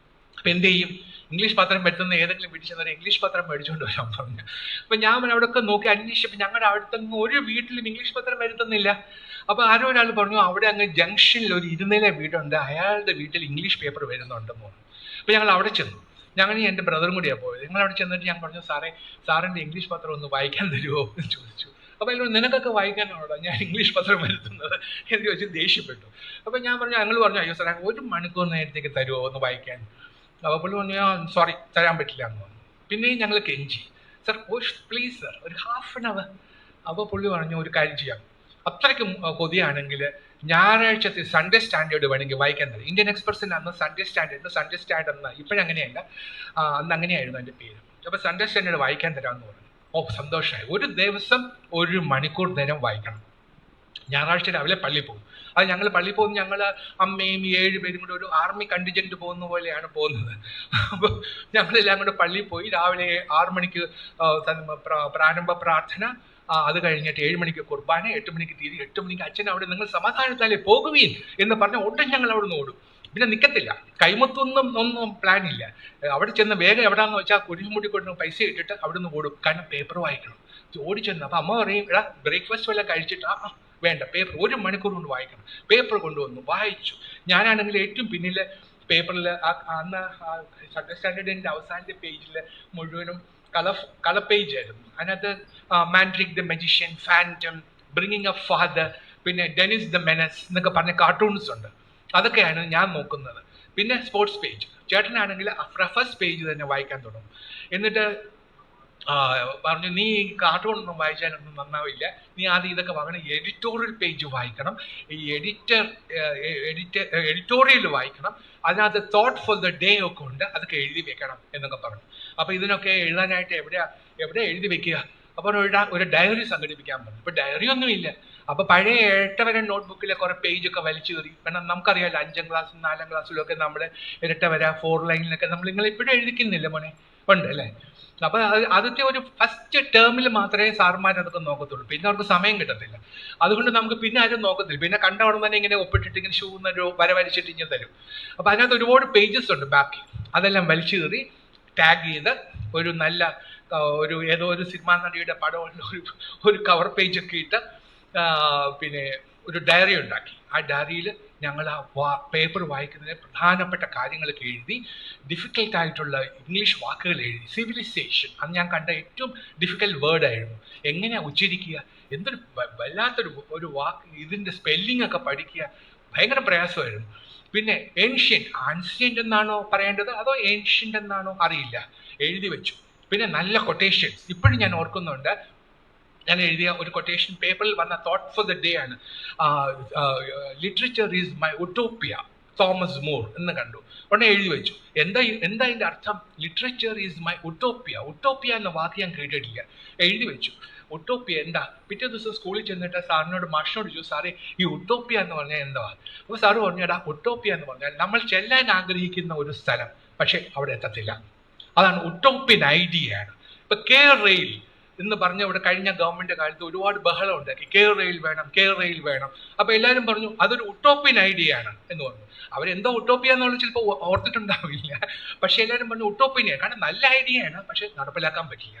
അപ്പൊ എന്ത് ചെയ്യും? ഇംഗ്ലീഷ് പത്രം വരുത്തുന്ന ഏതെങ്കിലും വീട്ടിൽ ചെന്നാൽ ഇംഗ്ലീഷ് പത്രം മേടിച്ചുകൊണ്ട് വരാൻ പറഞ്ഞു. അപ്പൊ ഞാൻ അവിടെയൊക്കെ നോക്കി അന്വേഷിച്ചപ്പോൾ ഞങ്ങളുടെ അവിടുത്തെ ഒരു വീട്ടിലും ഇംഗ്ലീഷ് പത്രം വരുത്തുന്നില്ല. അപ്പൊ ആരോ ഒരാൾ പറഞ്ഞു, അവിടെ അങ്ങ് ജംഗ്ഷനിൽ ഒരു 2 നില വീടുണ്ട്, അയാളുടെ വീട്ടിൽ ഇംഗ്ലീഷ് പേപ്പർ വരുന്നുണ്ടെന്ന് പറഞ്ഞു. അപ്പൊ ഞങ്ങൾ അവിടെ ചെന്നു. ഞങ്ങൾ എൻ്റെ ബ്രദറും കൂടിയാണ് പോയത്. ഞങ്ങളവിടെ ചെന്നിട്ട് ഞാൻ പറഞ്ഞു, സാറിൻ്റെ ഇംഗ്ലീഷ് പത്രം ഒന്ന് വായിക്കാൻ തരുമോ എന്ന് ചോദിച്ചു. അപ്പോൾ അതിലൂടെ നിനക്കൊക്കെ വായിക്കാനാണോ ഞാൻ ഇംഗ്ലീഷ് പത്രം വരുത്തുന്നത് എന്ന് ചോദിച്ച് ദേഷ്യപ്പെട്ടു. അപ്പോൾ ഞാൻ പറഞ്ഞു, ഞങ്ങൾ പറഞ്ഞു, അയ്യോ സാറേ 1 മണിക്കൂർ നേരത്തേക്ക് തരുമോ ഒന്ന് വായിക്കാൻ. അപ്പോൾ പുള്ളി പറഞ്ഞു, സോറി തരാൻ പറ്റില്ല എന്ന് പറഞ്ഞു. പിന്നെയും ഞങ്ങൾ കെഞ്ചി, സർ പ്ലീസ് സർ, ഒരു ഹാഫ് ആൻ അവർ. അപ്പോൾ പുള്ളി പറഞ്ഞു, ഒരു കാര്യം ചെയ്യാം, അത്രയ്ക്കും കൊതിയാണെങ്കിൽ ഞായറാഴ്ചത്തെ സൺഡേ സ്റ്റാൻഡേർഡ് വേണമെങ്കിൽ വായിക്കാൻ തരും. ഇന്ത്യൻ എക്സ്പ്രസിന് അന്ന് സൺഡേ സ്റ്റാൻഡേർഡ് എന്ന് ഇപ്പോഴങ്ങനെയല്ല, അന്ന് അങ്ങനെയായിരുന്നു എൻ്റെ പേര്. അപ്പോൾ സൺഡേ സ്റ്റാൻഡേർഡ് വായിക്കാൻ തരാമെന്ന് പറഞ്ഞു. സന്തോഷമായി. ഒരു ദിവസം 1 മണിക്കൂർ നേരം വായിക്കണം. ഞായറാഴ്ച രാവിലെ പള്ളിയിൽ പോകും. അത് ഞങ്ങൾ പള്ളിയിൽ പോകുന്ന ഞങ്ങൾ അമ്മയും 7 പേരും കൂടെ ഒരു ആർമി കണ്ടിജന്റ് പോകുന്ന പോലെയാണ് പോകുന്നത്. അപ്പോൾ ഞങ്ങളെല്ലാം കൂടെ പള്ളിയിൽ പോയി. രാവിലെ 6 മണിക്ക് പ്രാരംഭ പ്രാർത്ഥന, അത് കഴിഞ്ഞിട്ട് 7 മണിക്ക് കുർബാന, 8 മണിക്ക് തീരി, 8 മണിക്ക് അച്ഛൻ അവിടെ നിങ്ങൾ സമാധാനത്താലേ പോകുവീൻ എന്ന് പറഞ്ഞ ഉടൻ ഞങ്ങൾ അവിടെ നിന്ന് ഓടും. പിന്നെ നിൽക്കത്തില്ല, ഒന്നും പ്ലാൻ ഇല്ല. അവിടെ ചെന്ന് വേഗം എവിടെയാണെന്ന് വെച്ചാൽ കുരിശുമുടി കൊണ്ട് പൈസ ഇട്ടിട്ട് അവിടെ നിന്ന് ഓടും. കാരണം പേപ്പർ വായിക്കണം. ഓടിച്ചെന്ന് അപ്പം അമ്മ പറയും, എടാ ബ്രേക്ക്ഫാസ്റ്റ് വല്ലതും കഴിച്ചിട്ട് വേണ്ട, പേപ്പർ 1 മണിക്കൂർ കൊണ്ട് വായിക്കണം. പേപ്പർ കൊണ്ടുവന്നു വായിച്ചു. ഞാനാണെങ്കിൽ ഏറ്റവും പിന്നിൽ പേപ്പറിൽ അന്ന് സൺഡേ സ്റ്റാൻഡേർഡിൻ്റെ അവസാനത്തെ പേജിൽ മുഴുവനും കളർ പേജ് ആയിരുന്നു. അതിനകത്ത് Mandrake the magician, phantom, bringing A father, പിന്നെ ഡെനിസ് ദ മെനസ് എന്നൊക്കെ പറഞ്ഞ കാർട്ടൂൺസ് ഉണ്ട്. അതൊക്കെയാണ് ഞാൻ നോക്കുന്നത്. പിന്നെ സ്പോർട്സ് പേജ്. ചേട്ടനാണെങ്കിൽ ഫസ്റ്റ് പേജ് തന്നെ വായിക്കാൻ തുടങ്ങും. എന്നിട്ട് പറഞ്ഞു, നീ കാർട്ടൂണൊന്നും വായിച്ചാലൊന്നും നന്നാവില്ല, നീ ആദ്യം ഇതൊക്കെ വാങ്ങണം, എഡിറ്റോറിയൽ പേജ് വായിക്കണം, ഈ എഡിറ്റോറിയൽ വായിക്കണം, അതിനകത്ത് തോട്ട് ഫോർ ദ ഡേ ഒക്കെ ഉണ്ട്, അതൊക്കെ എഴുതി വെക്കണം എന്നൊക്കെ പറഞ്ഞു. അപ്പോൾ ഇതിനൊക്കെ എഴുതാനായിട്ട് എവിടെ എഴുതി വെക്കുക? അപ്പോൾ ഒരു ഡയറി സംഘടിപ്പിക്കാൻ പറഞ്ഞു. ഇപ്പോൾ ഡയറി ഒന്നുമില്ല. അപ്പോൾ പഴയ 8 വരെ നോട്ട്ബുക്കിലെ കുറേ പേജൊക്കെ വലിച്ചു കയറി. കാരണം നമുക്കറിയാമല്ലോ 5ാം ക്ലാസ്സിലും 4ാം ക്ലാസ്സിലും ഒക്കെ നമ്മൾ 8 വരെ 4 ലൈനിലൊക്കെ നിങ്ങൾ ഇപ്പോഴും എഴുതിക്കുന്നില്ല മോനെ, ഉണ്ട് അല്ലേ? അപ്പോൾ ആദ്യത്തെ ഒരു ഫസ്റ്റ് ടേമിൽ മാത്രമേ സാർമാർ അതൊക്കെ നോക്കത്തുള്ളൂ. പിന്നെ അവർക്ക് സമയം കിട്ടത്തില്ല. അതുകൊണ്ട് നമുക്ക് പിന്നെ ആരും നോക്കത്തില്ല. പിന്നെ കണ്ട ഉടനെ തന്നെ ഇങ്ങനെ ഒപ്പിട്ടിട്ട് ഇങ്ങനെ ഷൂന്നൊരു വര വരച്ചിട്ട് ഇങ്ങനെ തരും. അപ്പോൾ അതിനകത്ത് ഒരുപാട് പേജസ് ഉണ്ട് ബാക്കി. അതെല്ലാം വലിച്ചു കയറി ടാഗ് ചെയ്ത് ഒരു നല്ല ഏതോ ഒരു സിനിമാ നടിയുടെ പടമുള്ള ഒരു കവർ പേജൊക്കെ ഇട്ട് പിന്നെ ഒരു ഡയറി ഉണ്ടാക്കി. ആ ഡയറിയിൽ ഞങ്ങൾ പേപ്പർ വായിക്കുന്നതിന് പ്രധാനപ്പെട്ട കാര്യങ്ങളൊക്കെ എഴുതി, ഡിഫിക്കൽട്ടായിട്ടുള്ള ഇംഗ്ലീഷ് വാക്കുകൾ എഴുതി. സിവിലൈസേഷൻ അന്ന് ഞാൻ കണ്ട ഏറ്റവും ഡിഫിക്കൽട്ട് വേർഡായിരുന്നു. എങ്ങനെയാണ് ഉച്ചരിക്കുക, എന്തൊരു വല്ലാത്തൊരു വാക്ക്, ഇതിൻ്റെ സ്പെല്ലിംഗ് ഒക്കെ പഠിക്കുക ഭയങ്കര പ്രയാസമായിരുന്നു. പിന്നെ ആൻഷ്യൻ്റ് എന്നാണോ പറയേണ്ടത് അതോ ഏൻഷ്യൻ്റ് എന്നാണോ അറിയില്ല, എഴുതി വെച്ചു. പിന്നെ നല്ല കൊട്ടേഷൻസ് ഇപ്പോഴും ഞാൻ ഓർക്കുന്നുണ്ട്. ഞാൻ എഴുതിയ ഒരു കൊട്ടേഷൻ പേപ്പറിൽ വന്ന തോട്ട് ഫോർ ദ ഡേ ആണ്. Literature is my utopia, Thomas More എന്ന് കണ്ടു. ഉടനെ എഴുതി വെച്ചു. എന്താ ഇതിൻ്റെ അർത്ഥം? ലിറ്ററേച്ചർ ഈസ് മൈ ഉട്ടോപ്പിയ എന്ന വാക്ക് ഞാൻ കേട്ടിട്ടില്ല. എഴുതി വെച്ചു. ഉട്ടോപ്പിയ എന്താ? പിറ്റേ ദിവസം സ്കൂളിൽ ചെന്നിട്ട് മാഷിനോട് ചോദിച്ചു, സാറേ ഈ ഉട്ടോപ്പിയ എന്ന് പറഞ്ഞാൽ എന്താ? അപ്പോൾ സാറ് പറഞ്ഞാടാ, ഉട്ടോപ്പിയ എന്ന് പറഞ്ഞാൽ നമ്മൾ ചെല്ലാൻ ആഗ്രഹിക്കുന്ന ഒരു സ്ഥലം, പക്ഷെ അവിടെ എത്തത്തില്ല. അതാണ് ഉട്ടോപ്യൻ ഐഡിയയാണ്. ഇപ്പൊ റെയിൽ എന്ന് പറഞ്ഞ ഇവിടെ കഴിഞ്ഞ ഗവൺമെന്റ് കാലത്ത് ഒരുപാട് ബഹളം ഉണ്ടാക്കി. റെയിൽ വേണം. അപ്പൊ എല്ലാവരും പറഞ്ഞു അതൊരു ഉട്ടോപ്യൻ ഐഡിയയാണ് എന്ന് പറഞ്ഞു. അവരെന്തോ ഉട്ടോപ്പിയ എന്നുള്ളത് ചിലപ്പോൾ ഓർത്തിട്ടുണ്ടാവില്ല. പക്ഷെ എല്ലാവരും പറഞ്ഞു ഉട്ടോപ്യനാണ്, കാരണം നല്ല ഐഡിയയാണ്, പക്ഷെ നടപ്പിലാക്കാൻ പറ്റില്ല.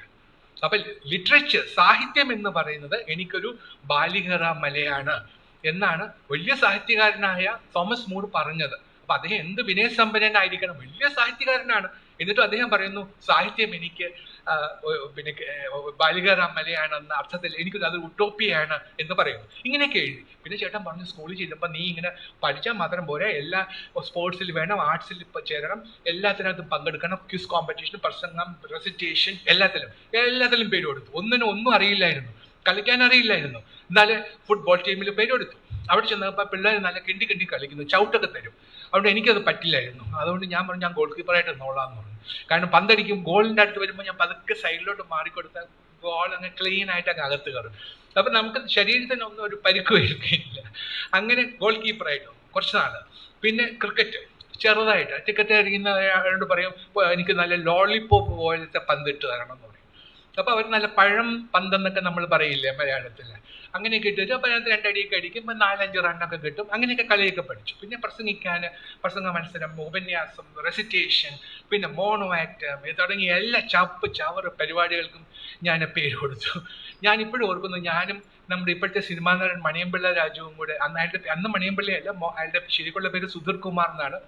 അപ്പൊ ലിറ്ററേച്ചർ, സാഹിത്യം എന്ന് പറയുന്നത് എനിക്കൊരു ബാലികറ മലയാണ് എന്നാണ് വലിയ സാഹിത്യകാരനായ തോമസ് മൂർ പറഞ്ഞത്. അപ്പൊ അദ്ദേഹം എന്ത് വിനയസമ്പന്നനായിരിക്കണം, വലിയ സാഹിത്യകാരനാണ്. എന്നിട്ടും അദ്ദേഹം പറയുന്നു സാഹിത്യം എനിക്ക് പിന്നെ ബാലികറാം മലയാണെന്ന അർത്ഥത്തിൽ എനിക്കത് അത് ഉട്ടോപ്പിയാണ് എന്ന് പറയുന്നു. ഇങ്ങനെയൊക്കെ എഴുതി. പിന്നെ ചേട്ടൻ പറഞ്ഞു, സ്കൂളിൽ ചെല്ലുമ്പോൾ നീ ഇങ്ങനെ പഠിച്ചാൽ മാത്രം പോരാ, എല്ലാ സ്പോർട്സിൽ വേണം, ആർട്സിൽ ചേരണം, എല്ലാത്തിനകത്തും പങ്കെടുക്കണം, ക്വിസ് കോമ്പറ്റീഷൻ, പ്രസംഗം, റെസിറ്റേഷൻ, എല്ലാത്തിലും പേര് കൊടുത്തു. ഒന്നും അറിയില്ലായിരുന്നു, കളിക്കാൻ അറിയില്ലായിരുന്നു, എന്നാലും ഫുട്ബോൾ ടീമിൽ പേര് കൊടുത്തു. അവിടെ ചെന്നപ്പോൾ പിള്ളേർ നല്ല കിണ്ടി കളിക്കുന്നു, ചവിട്ടൊക്കെ തരും. അതുകൊണ്ട് എനിക്കത് പറ്റില്ലായിരുന്നു. അതുകൊണ്ട് ഞാൻ പറഞ്ഞു ഞാൻ ഗോൾ കീപ്പറായിട്ട് നോളാന്ന് പറഞ്ഞു. കാരണം പന്തടിക്കും, ഗോളിൻ്റെ അടുത്ത് വരുമ്പോൾ ഞാൻ പതുക്കെ സൈഡിലോട്ട് മാറിക്കൊടുത്താൽ ഗോൾ അങ്ങ് ക്ലീൻ ആയിട്ട് അങ്ങ് അകത്ത് കയറും. അപ്പം നമുക്ക് ശരീരത്തിനൊന്നും ഒരു പരിക്ക് വരികയില്ല. അങ്ങനെ ഗോൾ കീപ്പറായിട്ട് കുറച്ച് നാൾ. പിന്നെ ക്രിക്കറ്റ് ചെറുതായിട്ട് ടിക്കറ്റ് എറിയുന്നവരോട് പറയും എനിക്ക് നല്ല ലോളിപോപ്പ് പോലത്തെ പന്തിട്ട് തരണം എന്ന് പറയും. അപ്പോൾ അവർ നല്ല പഴം പന്തെന്നൊക്കെ നമ്മൾ പറയില്ലേ മലയാളത്തിൽ, അങ്ങനെയൊക്കെ ഇട്ടിട്ട് അപ്പോൾ അതിനകത്ത് 2 അടിയൊക്കെ അടിക്കും, 4-5 റണ്ണൊക്കെ കിട്ടും. അങ്ങനെയൊക്കെ കളിയൊക്കെ പഠിച്ചു. പിന്നെ പ്രസംഗ മത്സരം, ഉപന്യാസം, റെസിറ്റേഷൻ, പിന്നെ മോണോ ആക്ട് തുടങ്ങിയ എല്ലാ ചവറ് പരിപാടികൾക്കും ഞാൻ പേര് കൊടുത്തു. ഞാനിപ്പോഴും ഓർക്കുന്നു, ഞാനും നമ്മുടെ ഇപ്പോഴത്തെ സിനിമാ നടൻ മണിയമ്പിള്ള രാജുവും കൂടെ, അന്ന് മണിയമ്പിള്ളയല്ല, അയാളുടെ ശരിക്കുള്ള പേര് സുധീർ കുമാർ എന്നാണ്.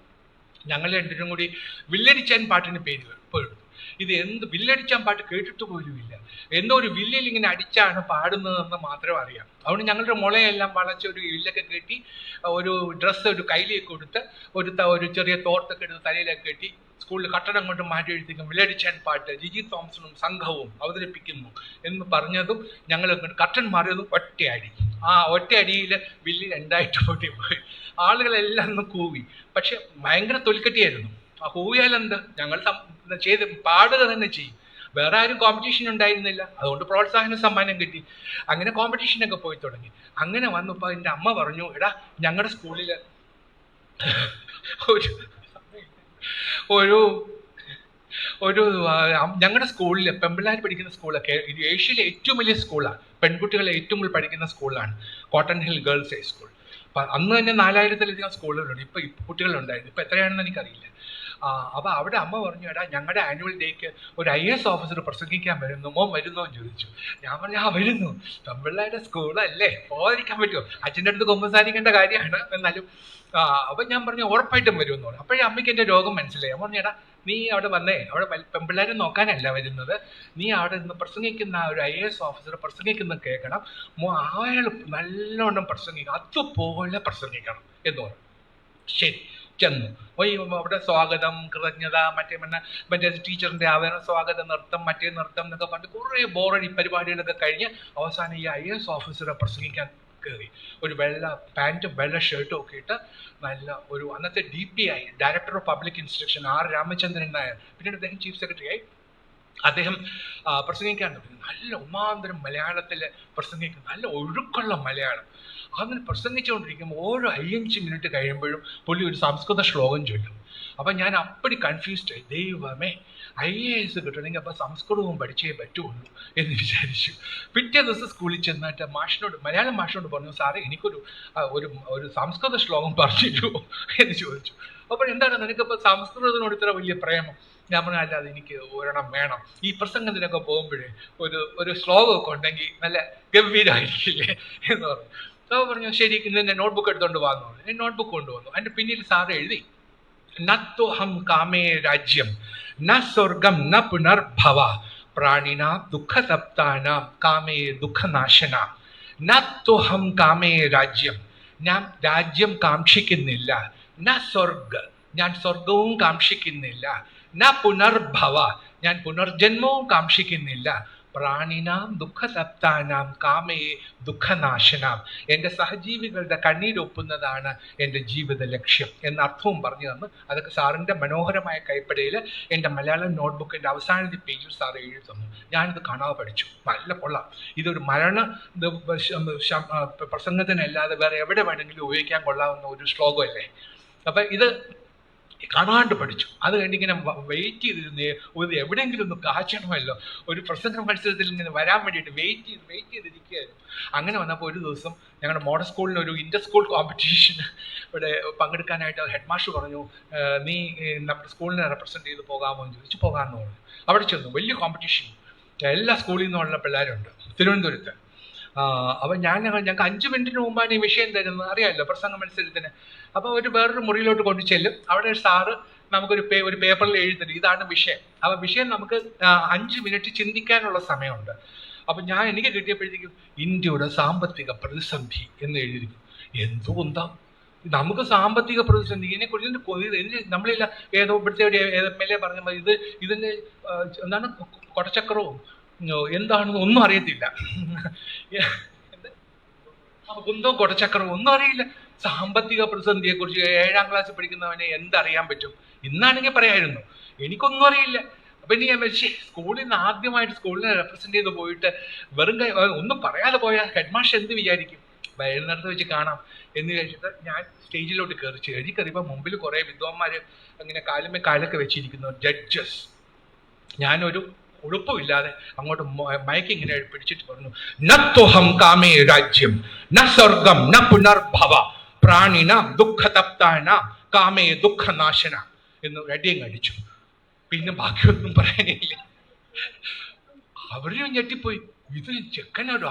ഞങ്ങൾ രണ്ടുപേരും കൂടി വില്ലടിച്ചാൻ പാട്ടിന് പേര് ഇപ്പോഴും. ഇത് എന്ത് വില്ലടിച്ചാൻ പാട്ട് കേട്ടിട്ട് പോലുമില്ല. എന്തോ ഒരു വില്ലിൽ ഇങ്ങനെ അടിച്ചാണ് പാടുന്നതെന്ന് മാത്രം അറിയാം. അതുകൊണ്ട് ഞങ്ങളുടെ മുളയെല്ലാം വളച്ച് ഒരു വില്ലൊക്കെ കെട്ടി ഒരു ഡ്രസ്സ് ഒരു കയ്യിലേക്ക് കൊടുത്ത് ഒരു ചെറിയ തോർത്തൊക്കെ എടുത്ത് തലയിലൊക്കെ കെട്ടി സ്കൂളിൽ കട്ടടം കൊണ്ട് മാറ്റി എഴുതിക്കും വില്ലടിച്ചാൻ പാട്ട് ജിജി തോംസണും സംഘവും അവതരിപ്പിക്കുന്നു എന്ന് പറഞ്ഞതും ഞങ്ങൾ കട്ടൻ മാറിയതും ഒറ്റയടി. ആ ഒറ്റയടിയിൽ വില്ലി രണ്ടായിട്ട് പൊട്ടിപ്പോയി. ആളുകളെല്ലാം ഒന്ന് കൂവി. പക്ഷെ ഭയങ്കര തൊലിക്കട്ടിയായിരുന്നു. ആ കൂവിയാലെന്ത്, ഞങ്ങൾ ചെയ്ത് പാടുക തന്നെ ചെയ്യും. വേറെ ആരും കോമ്പറ്റീഷൻ ഉണ്ടായിരുന്നില്ല, അതുകൊണ്ട് പ്രോത്സാഹന സമ്മാനം കിട്ടി. അങ്ങനെ കോമ്പറ്റീഷനൊക്കെ പോയി തുടങ്ങി. അങ്ങനെ വന്നപ്പോൾ എൻ്റെ അമ്മ പറഞ്ഞു, എടാ ഞങ്ങളുടെ സ്കൂളിൽ ഒരു ഒരു ഞങ്ങളുടെ സ്കൂളിൽ പെൺപിള്ളേർ പഠിക്കുന്ന സ്കൂളൊക്കെ ഏഷ്യയിലെ ഏറ്റവും വലിയ സ്കൂളാണ്, പെൺകുട്ടികളെ ഏറ്റവും കൂടുതൽ പഠിക്കുന്ന സ്കൂളാണ് കോട്ടൺ ഹിൽ ഗേൾസ് ഹൈസ്കൂൾ. അപ്പം അന്ന് തന്നെ 4000-ലധികം സ്കൂളുകളുണ്ട്. ഇപ്പം കുട്ടികളുണ്ടായിരുന്നു, ഇപ്പം എത്രയാണെന്ന് എനിക്കറിയില്ല. അപ്പോൾ അവിടെ അമ്മ പറഞ്ഞു, എടാ ഞങ്ങളുടെ ആനുവൽ ഡേക്ക് ഒരു IAS ഓഫീസർ പ്രസംഗിക്കാൻ വരുന്നു, മോൻ വരുന്നോ എന്ന് ചോദിച്ചു. ഞാൻ പറഞ്ഞു, വരുന്നു, പെൺപിള്ളേരുടെ സ്കൂളല്ലേ, പോകാതിരിക്കാൻ പറ്റുമോ, അച്ഛൻ്റെ അടുത്ത് കുമ്പസാരിക്കേണ്ട കാര്യമാണ്. എന്നാലും അപ്പം ഞാൻ പറഞ്ഞു ഉറപ്പായിട്ടും വരുമെന്ന് പറഞ്ഞു. അപ്പോഴേ അമ്മയ്ക്ക് എൻ്റെ രോഗം മനസ്സിലായി. ഞാൻ പറഞ്ഞു, എടാ നീ അവിടെ വന്നേ, അവിടെ പെൺപിള്ളേരെ നോക്കാനല്ല വരുന്നത്, നീ അവിടെ നിന്ന് പ്രസംഗിക്കുന്ന ഒരു IAS ഓഫീസർ പ്രസംഗിക്കുന്നത് കേൾക്കണം, അയാൾ നല്ലോണം പ്രസംഗിക്കണം, അതുപോലെ പ്രസംഗിക്കണം എന്ന് പറഞ്ഞു. ശരി, ചെന്നു. അവിടെ സ്വാഗതം, കൃതജ്ഞത, മറ്റേ ടീച്ചറിൻ്റെ ആവേദന, സ്വാഗത നൃത്തം, മറ്റേ നൃത്തം എന്നൊക്കെ പറഞ്ഞിട്ട് കുറേ ബോറടി പരിപാടികളൊക്കെ കഴിഞ്ഞ് അവസാനം ഈ IAS ഓഫീസറെ പ്രസംഗിക്കാൻ കയറി. ഒരു വെള്ള പാൻറ്റും വെള്ള ഷർട്ടും ഒക്കെ ഇട്ട് നല്ല ഒരു അന്നത്തെ DPI director of public instruction R Ramachandran Nair, പിന്നീട് അദ്ദേഹം ചീഫ് സെക്രട്ടറി ആയി. അദ്ദേഹം പ്രസംഗിക്കാൻ തുടങ്ങി. നല്ല ഒന്നാന്തരം മലയാളത്തിൽ പ്രസംഗിക്കും, നല്ല ഒഴുക്കുള്ള മലയാളം. അങ്ങനെ പ്രസംഗിച്ചുകൊണ്ടിരിക്കുമ്പോൾ ഓരോ 5 മിനിറ്റ് കഴിയുമ്പോഴും പുള്ളി ഒരു സംസ്കൃത ശ്ലോകം ചൊല്ലും. അപ്പം ഞാൻ അപ്പടി കൺഫ്യൂസ്ഡ് ആയി, ദൈവമേ IAS കിട്ടണമെങ്കിൽ അപ്പോൾ സംസ്കൃതവും പഠിച്ചേ പറ്റുള്ളൂ എന്ന് വിചാരിച്ചു. പിറ്റേ ദിവസം സ്കൂളിൽ ചെന്നിട്ട് മലയാളം മാഷിനോട് പറഞ്ഞു, സാറേ എനിക്കൊരു ഒരു സംസ്കൃത ശ്ലോകം പറഞ്ഞിരുമോ എന്ന് ചോദിച്ചു. അപ്പോൾ എന്താണ് നിനക്കിപ്പോൾ സംസ്കൃതത്തിനോട് ഇത്ര വലിയ പ്രേമം? ഞാൻ പറഞ്ഞാൽ അല്ലാതെ എനിക്ക് ഒരെണ്ണം വേണം, ഈ പ്രസംഗത്തിനൊക്കെ പോകുമ്പോഴേ ഒരു ശ്ലോകമൊക്കെ ഉണ്ടെങ്കിൽ നല്ല ഗംഭീരമായിരിക്കില്ലേ എന്ന് പറഞ്ഞു. അപ്പോൾ പറഞ്ഞു, ശരി ഇന്ന് നോട്ട്ബുക്ക് എടുത്തുകൊണ്ട് വന്നു. ഞാൻ നോട്ട്ബുക്ക് കൊണ്ടുവന്നു. അതിൻ്റെ പിന്നിൽ സാറ് എഴുതി, നത്തോഹം കാമേ രാജ്യം ന സ്വർഗം ന പുനർഭവ പ്രാണിന ദുഃഖതപ്താനാം കാമേ ദുഃഖനാശന. നത്തോഹം കാമേ രാജ്യം, ഞാൻ രാജ്യം കാക്ഷിക്കുന്നില്ല. ന സ്വർഗ, ഞാൻ സ്വർഗവും കാക്ഷിക്കുന്നില്ല. ന പുനർഭവ, ഞാൻ പുനർജന്മവും കാക്ഷിക്കുന്നില്ല. പ്രാണിനാം ദുഃഖതപ്താനാം കാമേ ദുഃഖനാശനാം, എൻ്റെ സഹജീവികളുടെ കണ്ണീരൊപ്പുന്നതാണ് എൻ്റെ ജീവിത ലക്ഷ്യം എന്ന അർത്ഥവും പറഞ്ഞു തന്നു. അതൊക്കെ സാറിൻ്റെ മനോഹരമായ കൈപ്പടയിൽ എൻ്റെ മലയാളം നോട്ട്ബുക്കിൻ്റെ അവസാനത്തെ പേജിൽ സാർ എഴുതി തന്നു. ഞാനിത് കാണാതെ പഠിച്ചു. നല്ല കൊള്ളാം. ഇതൊരു മരണ പ്രസംഗത്തിനല്ലാതെ വേറെ എവിടെ വേണമെങ്കിലും ഉപയോഗിക്കാൻ കൊള്ളാവുന്ന ഒരു ശ്ലോകമല്ലേ. അപ്പം ഇത് കാണാണ്ട് പഠിച്ചു. അത് കഴിഞ്ഞ് ഇങ്ങനെ വെയിറ്റ് ചെയ്തിരുന്നേ, ഒരു എവിടെയെങ്കിലും ഒന്ന് കാച്ചണമല്ലോ, ഒരു പ്രസംഗ മത്സരത്തിൽ ഇങ്ങനെ വരാൻ വേണ്ടിയിട്ട് വെയിറ്റ് ചെയ്തിരിക്കുകയായിരുന്നു. അങ്ങനെ വന്നപ്പോൾ ഒരു ദിവസം ഞങ്ങളുടെ മോഡൽ സ്കൂളിൽ ഒരു ഇൻ്റർ സ്കൂൾ കോമ്പറ്റീഷന് ഇവിടെ പങ്കെടുക്കാനായിട്ട് ഹെഡ് മാസ്റ്റർ പറഞ്ഞു, നീ നമ്മുടെ സ്കൂളിനെ റെപ്രസെൻറ്റ് ചെയ്ത് പോകാമോ എന്ന് ചോദിച്ചു. പോകാമെന്ന് പറഞ്ഞു. അവിടെ ചെന്നു. വലിയ കോമ്പറ്റീഷൻ, എല്ലാ സ്കൂളിൽ നിന്നുള്ള പിള്ളേരുണ്ട് തിരുവനന്തപുരത്ത്. അപ്പം ഞങ്ങൾക്ക് 5 മിനിറ്റിന് മുമ്പാണ് ഈ വിഷയം തരുന്നത്, അറിയാമല്ലോ, പ്രസംഗ മത്സരത്തിന്. അപ്പോൾ വേറൊരു മുറിയിലോട്ട് കൊണ്ടു ചെല്ലും. അവിടെ സാറ് നമുക്കൊരു പേപ്പറിൽ എഴുതരും, ഇതാണ് വിഷയം. അപ്പോൾ വിഷയം നമുക്ക് 5 മിനിറ്റ് ചിന്തിക്കാനുള്ള സമയമുണ്ട്. അപ്പം എനിക്ക് കിട്ടിയപ്പോഴത്തേക്കും ഇന്ത്യയുടെ സാമ്പത്തിക പ്രതിസന്ധി എന്ന് എഴുതിയിരിക്കും. എന്തുകൊണ്ടാ നമുക്ക് സാമ്പത്തിക പ്രതിസന്ധി, ഇതിനെക്കുറിച്ച് നമ്മളില്ല ഏതോ ഇവിടുത്തെ MLA പറഞ്ഞ മതി, ഇതിൻ്റെ എന്താണ് കൊടച്ചക്രവും എന്താണെന്ന് ഒന്നും അറിയത്തില്ല, കുന്തവും കൊടച്ചക്രവും ഒന്നും അറിയില്ല. സാമ്പത്തിക പ്രതിസന്ധിയെ കുറിച്ച് 7ാം ക്ലാസ്സിൽ പഠിക്കുന്നവനെ എന്തറിയാൻ പറ്റും? ഇന്നാണെങ്കിൽ പറയായിരുന്നു, എനിക്കൊന്നും അറിയില്ല. അപ്പൊ ഇനി ഞാൻ വെച്ച് സ്കൂളിൽ നിന്ന് ആദ്യമായിട്ട് സ്കൂളിനെ റെപ്രസെന്റ് ചെയ്ത് പോയിട്ട് വെറും ഒന്നും പറയാതെ പോയാൽ ഹെഡ് മാസ്റ്റർ എന്ത് വിചാരിക്കും? വൈകുന്നേരത്ത് വെച്ച് കാണാം എന്ന് വിചാരിച്ചിട്ട് ഞാൻ സ്റ്റേജിലോട്ട് കയറിയപ്പോൾ മുമ്പിൽ കുറേ വിദ്വാന്മാർ അങ്ങനെ കാലുമേ കാലൊക്കെ വെച്ചിരിക്കുന്നു, ജഡ്ജസ്. ഞാനൊരു ഉടുപ്പുമില്ലാതെ അങ്ങോട്ട് മയക്കി ഇങ്ങനെ പിടിച്ചിട്ട് പറഞ്ഞു, നത്തോഹം കാമേ രാജ്യം ന സ്വർഗം ന പുനർഭവ പ്രാണിന ദുഃഖതപ്താന കാമേ ദുഃഖനാശന എന്ന് റെഡിയും അടിച്ചു. പിന്നെ ബാക്കിയൊന്നും പറയാനില്ല. അവരും ഞെട്ടിപ്പോയി, ഇത് ചെക്കനൊരു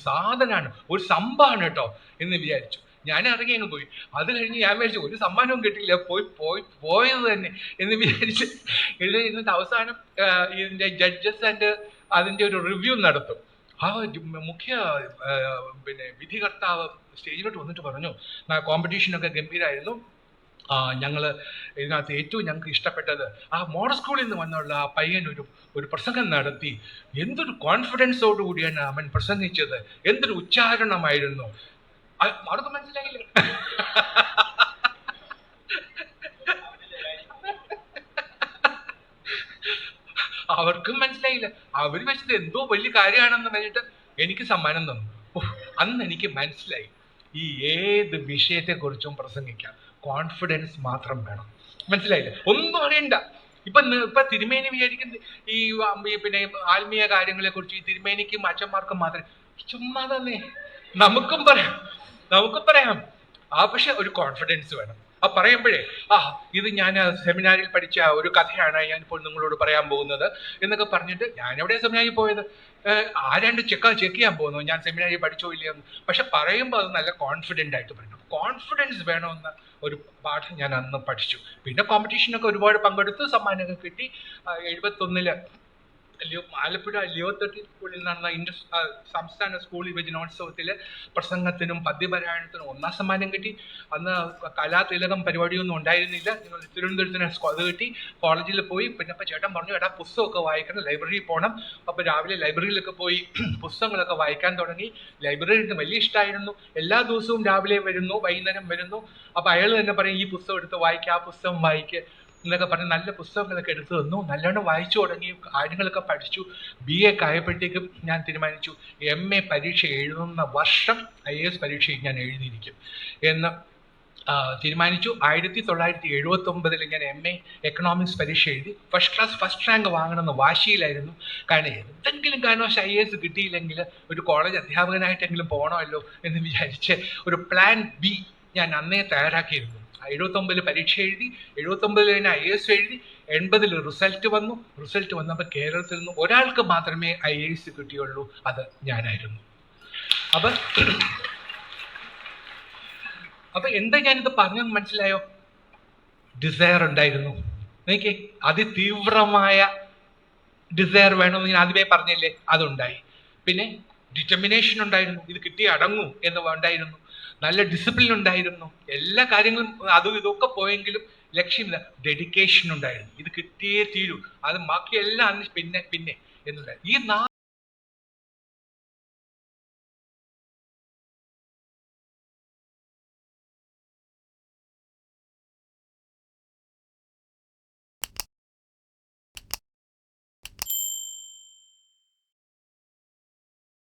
സാധനമാണ്, ഒരു സംഭവമാണ് കേട്ടോ എന്ന് വിചാരിച്ചു. ഞാൻ ഇറങ്ങി അങ്ങ് പോയി. അത് കഴിഞ്ഞ് ഞാൻ വിചാരിച്ചു ഒരു സമ്മാനവും കിട്ടില്ല, പോയത് തന്നെ എന്ന് വിചാരിച്ച് എന്നിട്ട് അവസാനം ഇതിന്റെ ജഡ്ജസ് ആൻഡ് അതിന്റെ ഒരു റിവ്യൂ നടത്തും. ആ മുഖ്യ വിധികർത്താവ് സ്റ്റേജിലോട്ട് വന്നിട്ട് പറഞ്ഞു, കോമ്പറ്റീഷനൊക്കെ ഗംഭീരമായിരുന്നു, ഞങ്ങൾ ഇതിനകത്ത് ഏറ്റവും ഞങ്ങൾക്ക് ഇഷ്ടപ്പെട്ടത് ആ മോഡൽ സ്കൂളിൽ നിന്ന് വന്നുള്ള ആ പയ്യൻ ഒരു പ്രസംഗം നടത്തി. എന്തൊരു കോൺഫിഡൻസോട് കൂടിയാണ് അവൻ പ്രസംഗിച്ചത്, എന്തൊരു ഉച്ചാരണമായിരുന്നു. അവർക്ക് മനസ്സിലായില്ല. അവർക്കും മനസ്സിലായില്ല. അവർ വെച്ചത് എന്തോ വലിയ കാര്യമാണെന്ന് പറഞ്ഞിട്ട് എനിക്ക് സമ്മാനം തന്നു. അന്ന് എനിക്ക് മനസ്സിലായി, ഈ ഏത് വിഷയത്തെക്കുറിച്ചും പ്രസംഗിക്കാം, കോൺഫിഡൻസ് മാത്രം വേണം. മനസ്സിലായില്ലേ? ഒന്നും അറിയണ്ട. ഇപ്പൊ തിരുമേനി വിചാരിക്കുന്നത് ഈ പിന്നെ ആത്മീയ കാര്യങ്ങളെ കുറിച്ച് ഈ തിരുമേനിക്കും അച്ഛന്മാർക്കും മാത്രമേ, ചുമ്മാ തന്നെ നമുക്കും പറയാം. പക്ഷെ ഒരു കോൺഫിഡൻസ് വേണം. പറയുമ്പോഴേ ഇത് ഞാൻ സെമിനാരിൽ പഠിച്ച ഒരു കഥയാണ് ഞാനിപ്പോൾ നിങ്ങളോട് പറയാൻ പോകുന്നത് എന്നൊക്കെ പറഞ്ഞിട്ട്, ഞാനെവിടെ സെമിനാരിൽ പോയത്, ആരാണ്ട് ചെക്ക് ചെയ്യാൻ പോകുന്നു ഞാൻ സെമിനാരിൽ പഠിച്ചോ ഇല്ലയെന്ന്. പക്ഷെ പറയുമ്പോൾ അത് നല്ല കോൺഫിഡൻ്റ് ആയിട്ട് പറയണം. കോൺഫിഡൻസ് വേണമെന്ന ഒരു പാഠം ഞാൻ അന്ന് പഠിച്ചു. പിന്നെ കോമ്പറ്റീഷനൊക്കെ ഒരുപാട് പങ്കെടുത്ത് സമ്മാനമൊക്കെ കിട്ടി. 71 ആലപ്പുഴ ലിയോത്തട്ടി സ്കൂളിൽ നടന്ന സംസ്ഥാന സ്കൂൾ യുവജനോത്സവത്തിൽ പ്രസംഗത്തിനും പദ്യപാരായണത്തിനും 1ാം സമ്മാനം കിട്ടി. അന്ന് കലാതിലകം പരിപാടിയൊന്നും ഉണ്ടായിരുന്നില്ല. തിരുവനന്തപുരത്തിന് അത് കിട്ടി. കോളേജിൽ പോയി. പിന്നെ ഇപ്പം ചേട്ടൻ പറഞ്ഞു, എടാ പുസ്തകമൊക്കെ വായിക്കണം, ലൈബ്രറിയിൽ പോകണം. അപ്പോൾ രാവിലെ ലൈബ്രറിയിലൊക്കെ പോയി പുസ്തകങ്ങളൊക്കെ വായിക്കാൻ തുടങ്ങി. ലൈബ്രറിയിൽ വലിയ ഇഷ്ടമായിരുന്നു. എല്ലാ ദിവസവും രാവിലെ വരുന്നു, വൈകുന്നേരം വരുന്നു. അപ്പോൾ അയാൾ തന്നെ പറയും, ഈ പുസ്തകം എടുത്ത് വായിക്കുക, ആ പുസ്തകം വായിക്കുക എന്നൊക്കെ പറഞ്ഞ് നല്ല പുസ്തകങ്ങളൊക്കെ എടുത്തു തന്നു. നല്ലോണം വായിച്ചു തുടങ്ങി, കാര്യങ്ങളൊക്കെ പഠിച്ചു. BA ആയപ്പോഴത്തേക്കും ഞാൻ തീരുമാനിച്ചു, MA പരീക്ഷ എഴുതുന്ന വർഷം IAS പരീക്ഷ ഞാൻ എഴുതിയിരിക്കും എന്ന് തീരുമാനിച്ചു. 1979 ഞാൻ MA എക്കണോമിക്സ് പരീക്ഷ എഴുതി. ഫസ്റ്റ് റാങ്ക് വാങ്ങണമെന്ന് വാശിയിലായിരുന്നു. കാരണം എന്തെങ്കിലും കാരണവശാൽ IAS കിട്ടിയില്ലെങ്കിൽ ഒരു കോളേജ് അധ്യാപകനായിട്ടെങ്കിലും പോകണമല്ലോ എന്ന് വിചാരിച്ച് ഒരു പ്ലാൻ B ഞാൻ അന്നേ തയ്യാറാക്കിയിരുന്നു. 79 പരീക്ഷ എഴുതി, 79 തന്നെ IAS എഴുതി. 80 റിസൾട്ട് വന്നു. റിസൾട്ട് വന്നപ്പോൾ കേരളത്തിൽ നിന്ന് ഒരാൾക്ക് മാത്രമേ IAS കിട്ടിയുള്ളൂ, അത് ഞാനായിരുന്നു. അപ്പൊ എന്താ ഞാനിത് പറഞ്ഞെന്ന് മനസ്സിലായോ? ഡിസയർ ഉണ്ടായിരുന്നു എനിക്ക്, അതിതീവ്രമായ ഡിസയർ വേണമെന്ന് ഞാൻ ആദ്യമേ പറഞ്ഞില്ലേ, അതുണ്ടായി. പിന്നെ ഡിറ്റർമിനേഷൻ ഉണ്ടായിരുന്നു, ഇത് കിട്ടി അടങ്ങും എന്ന് ഉണ്ടായിരുന്നു. നല്ല ഡിസിപ്ലിൻ ഉണ്ടായിരുന്നു. എല്ലാ കാര്യങ്ങളും അതും ഇതൊക്കെ പോയെങ്കിലും ലക്ഷ്യമില്ല, ഡെഡിക്കേഷൻ ഉണ്ടായിരുന്നു. ഇത് കിട്ടിയേ തീരൂ, അത് ബാക്കിയെല്ലാം പിന്നെ എന്നുള്ള ഈ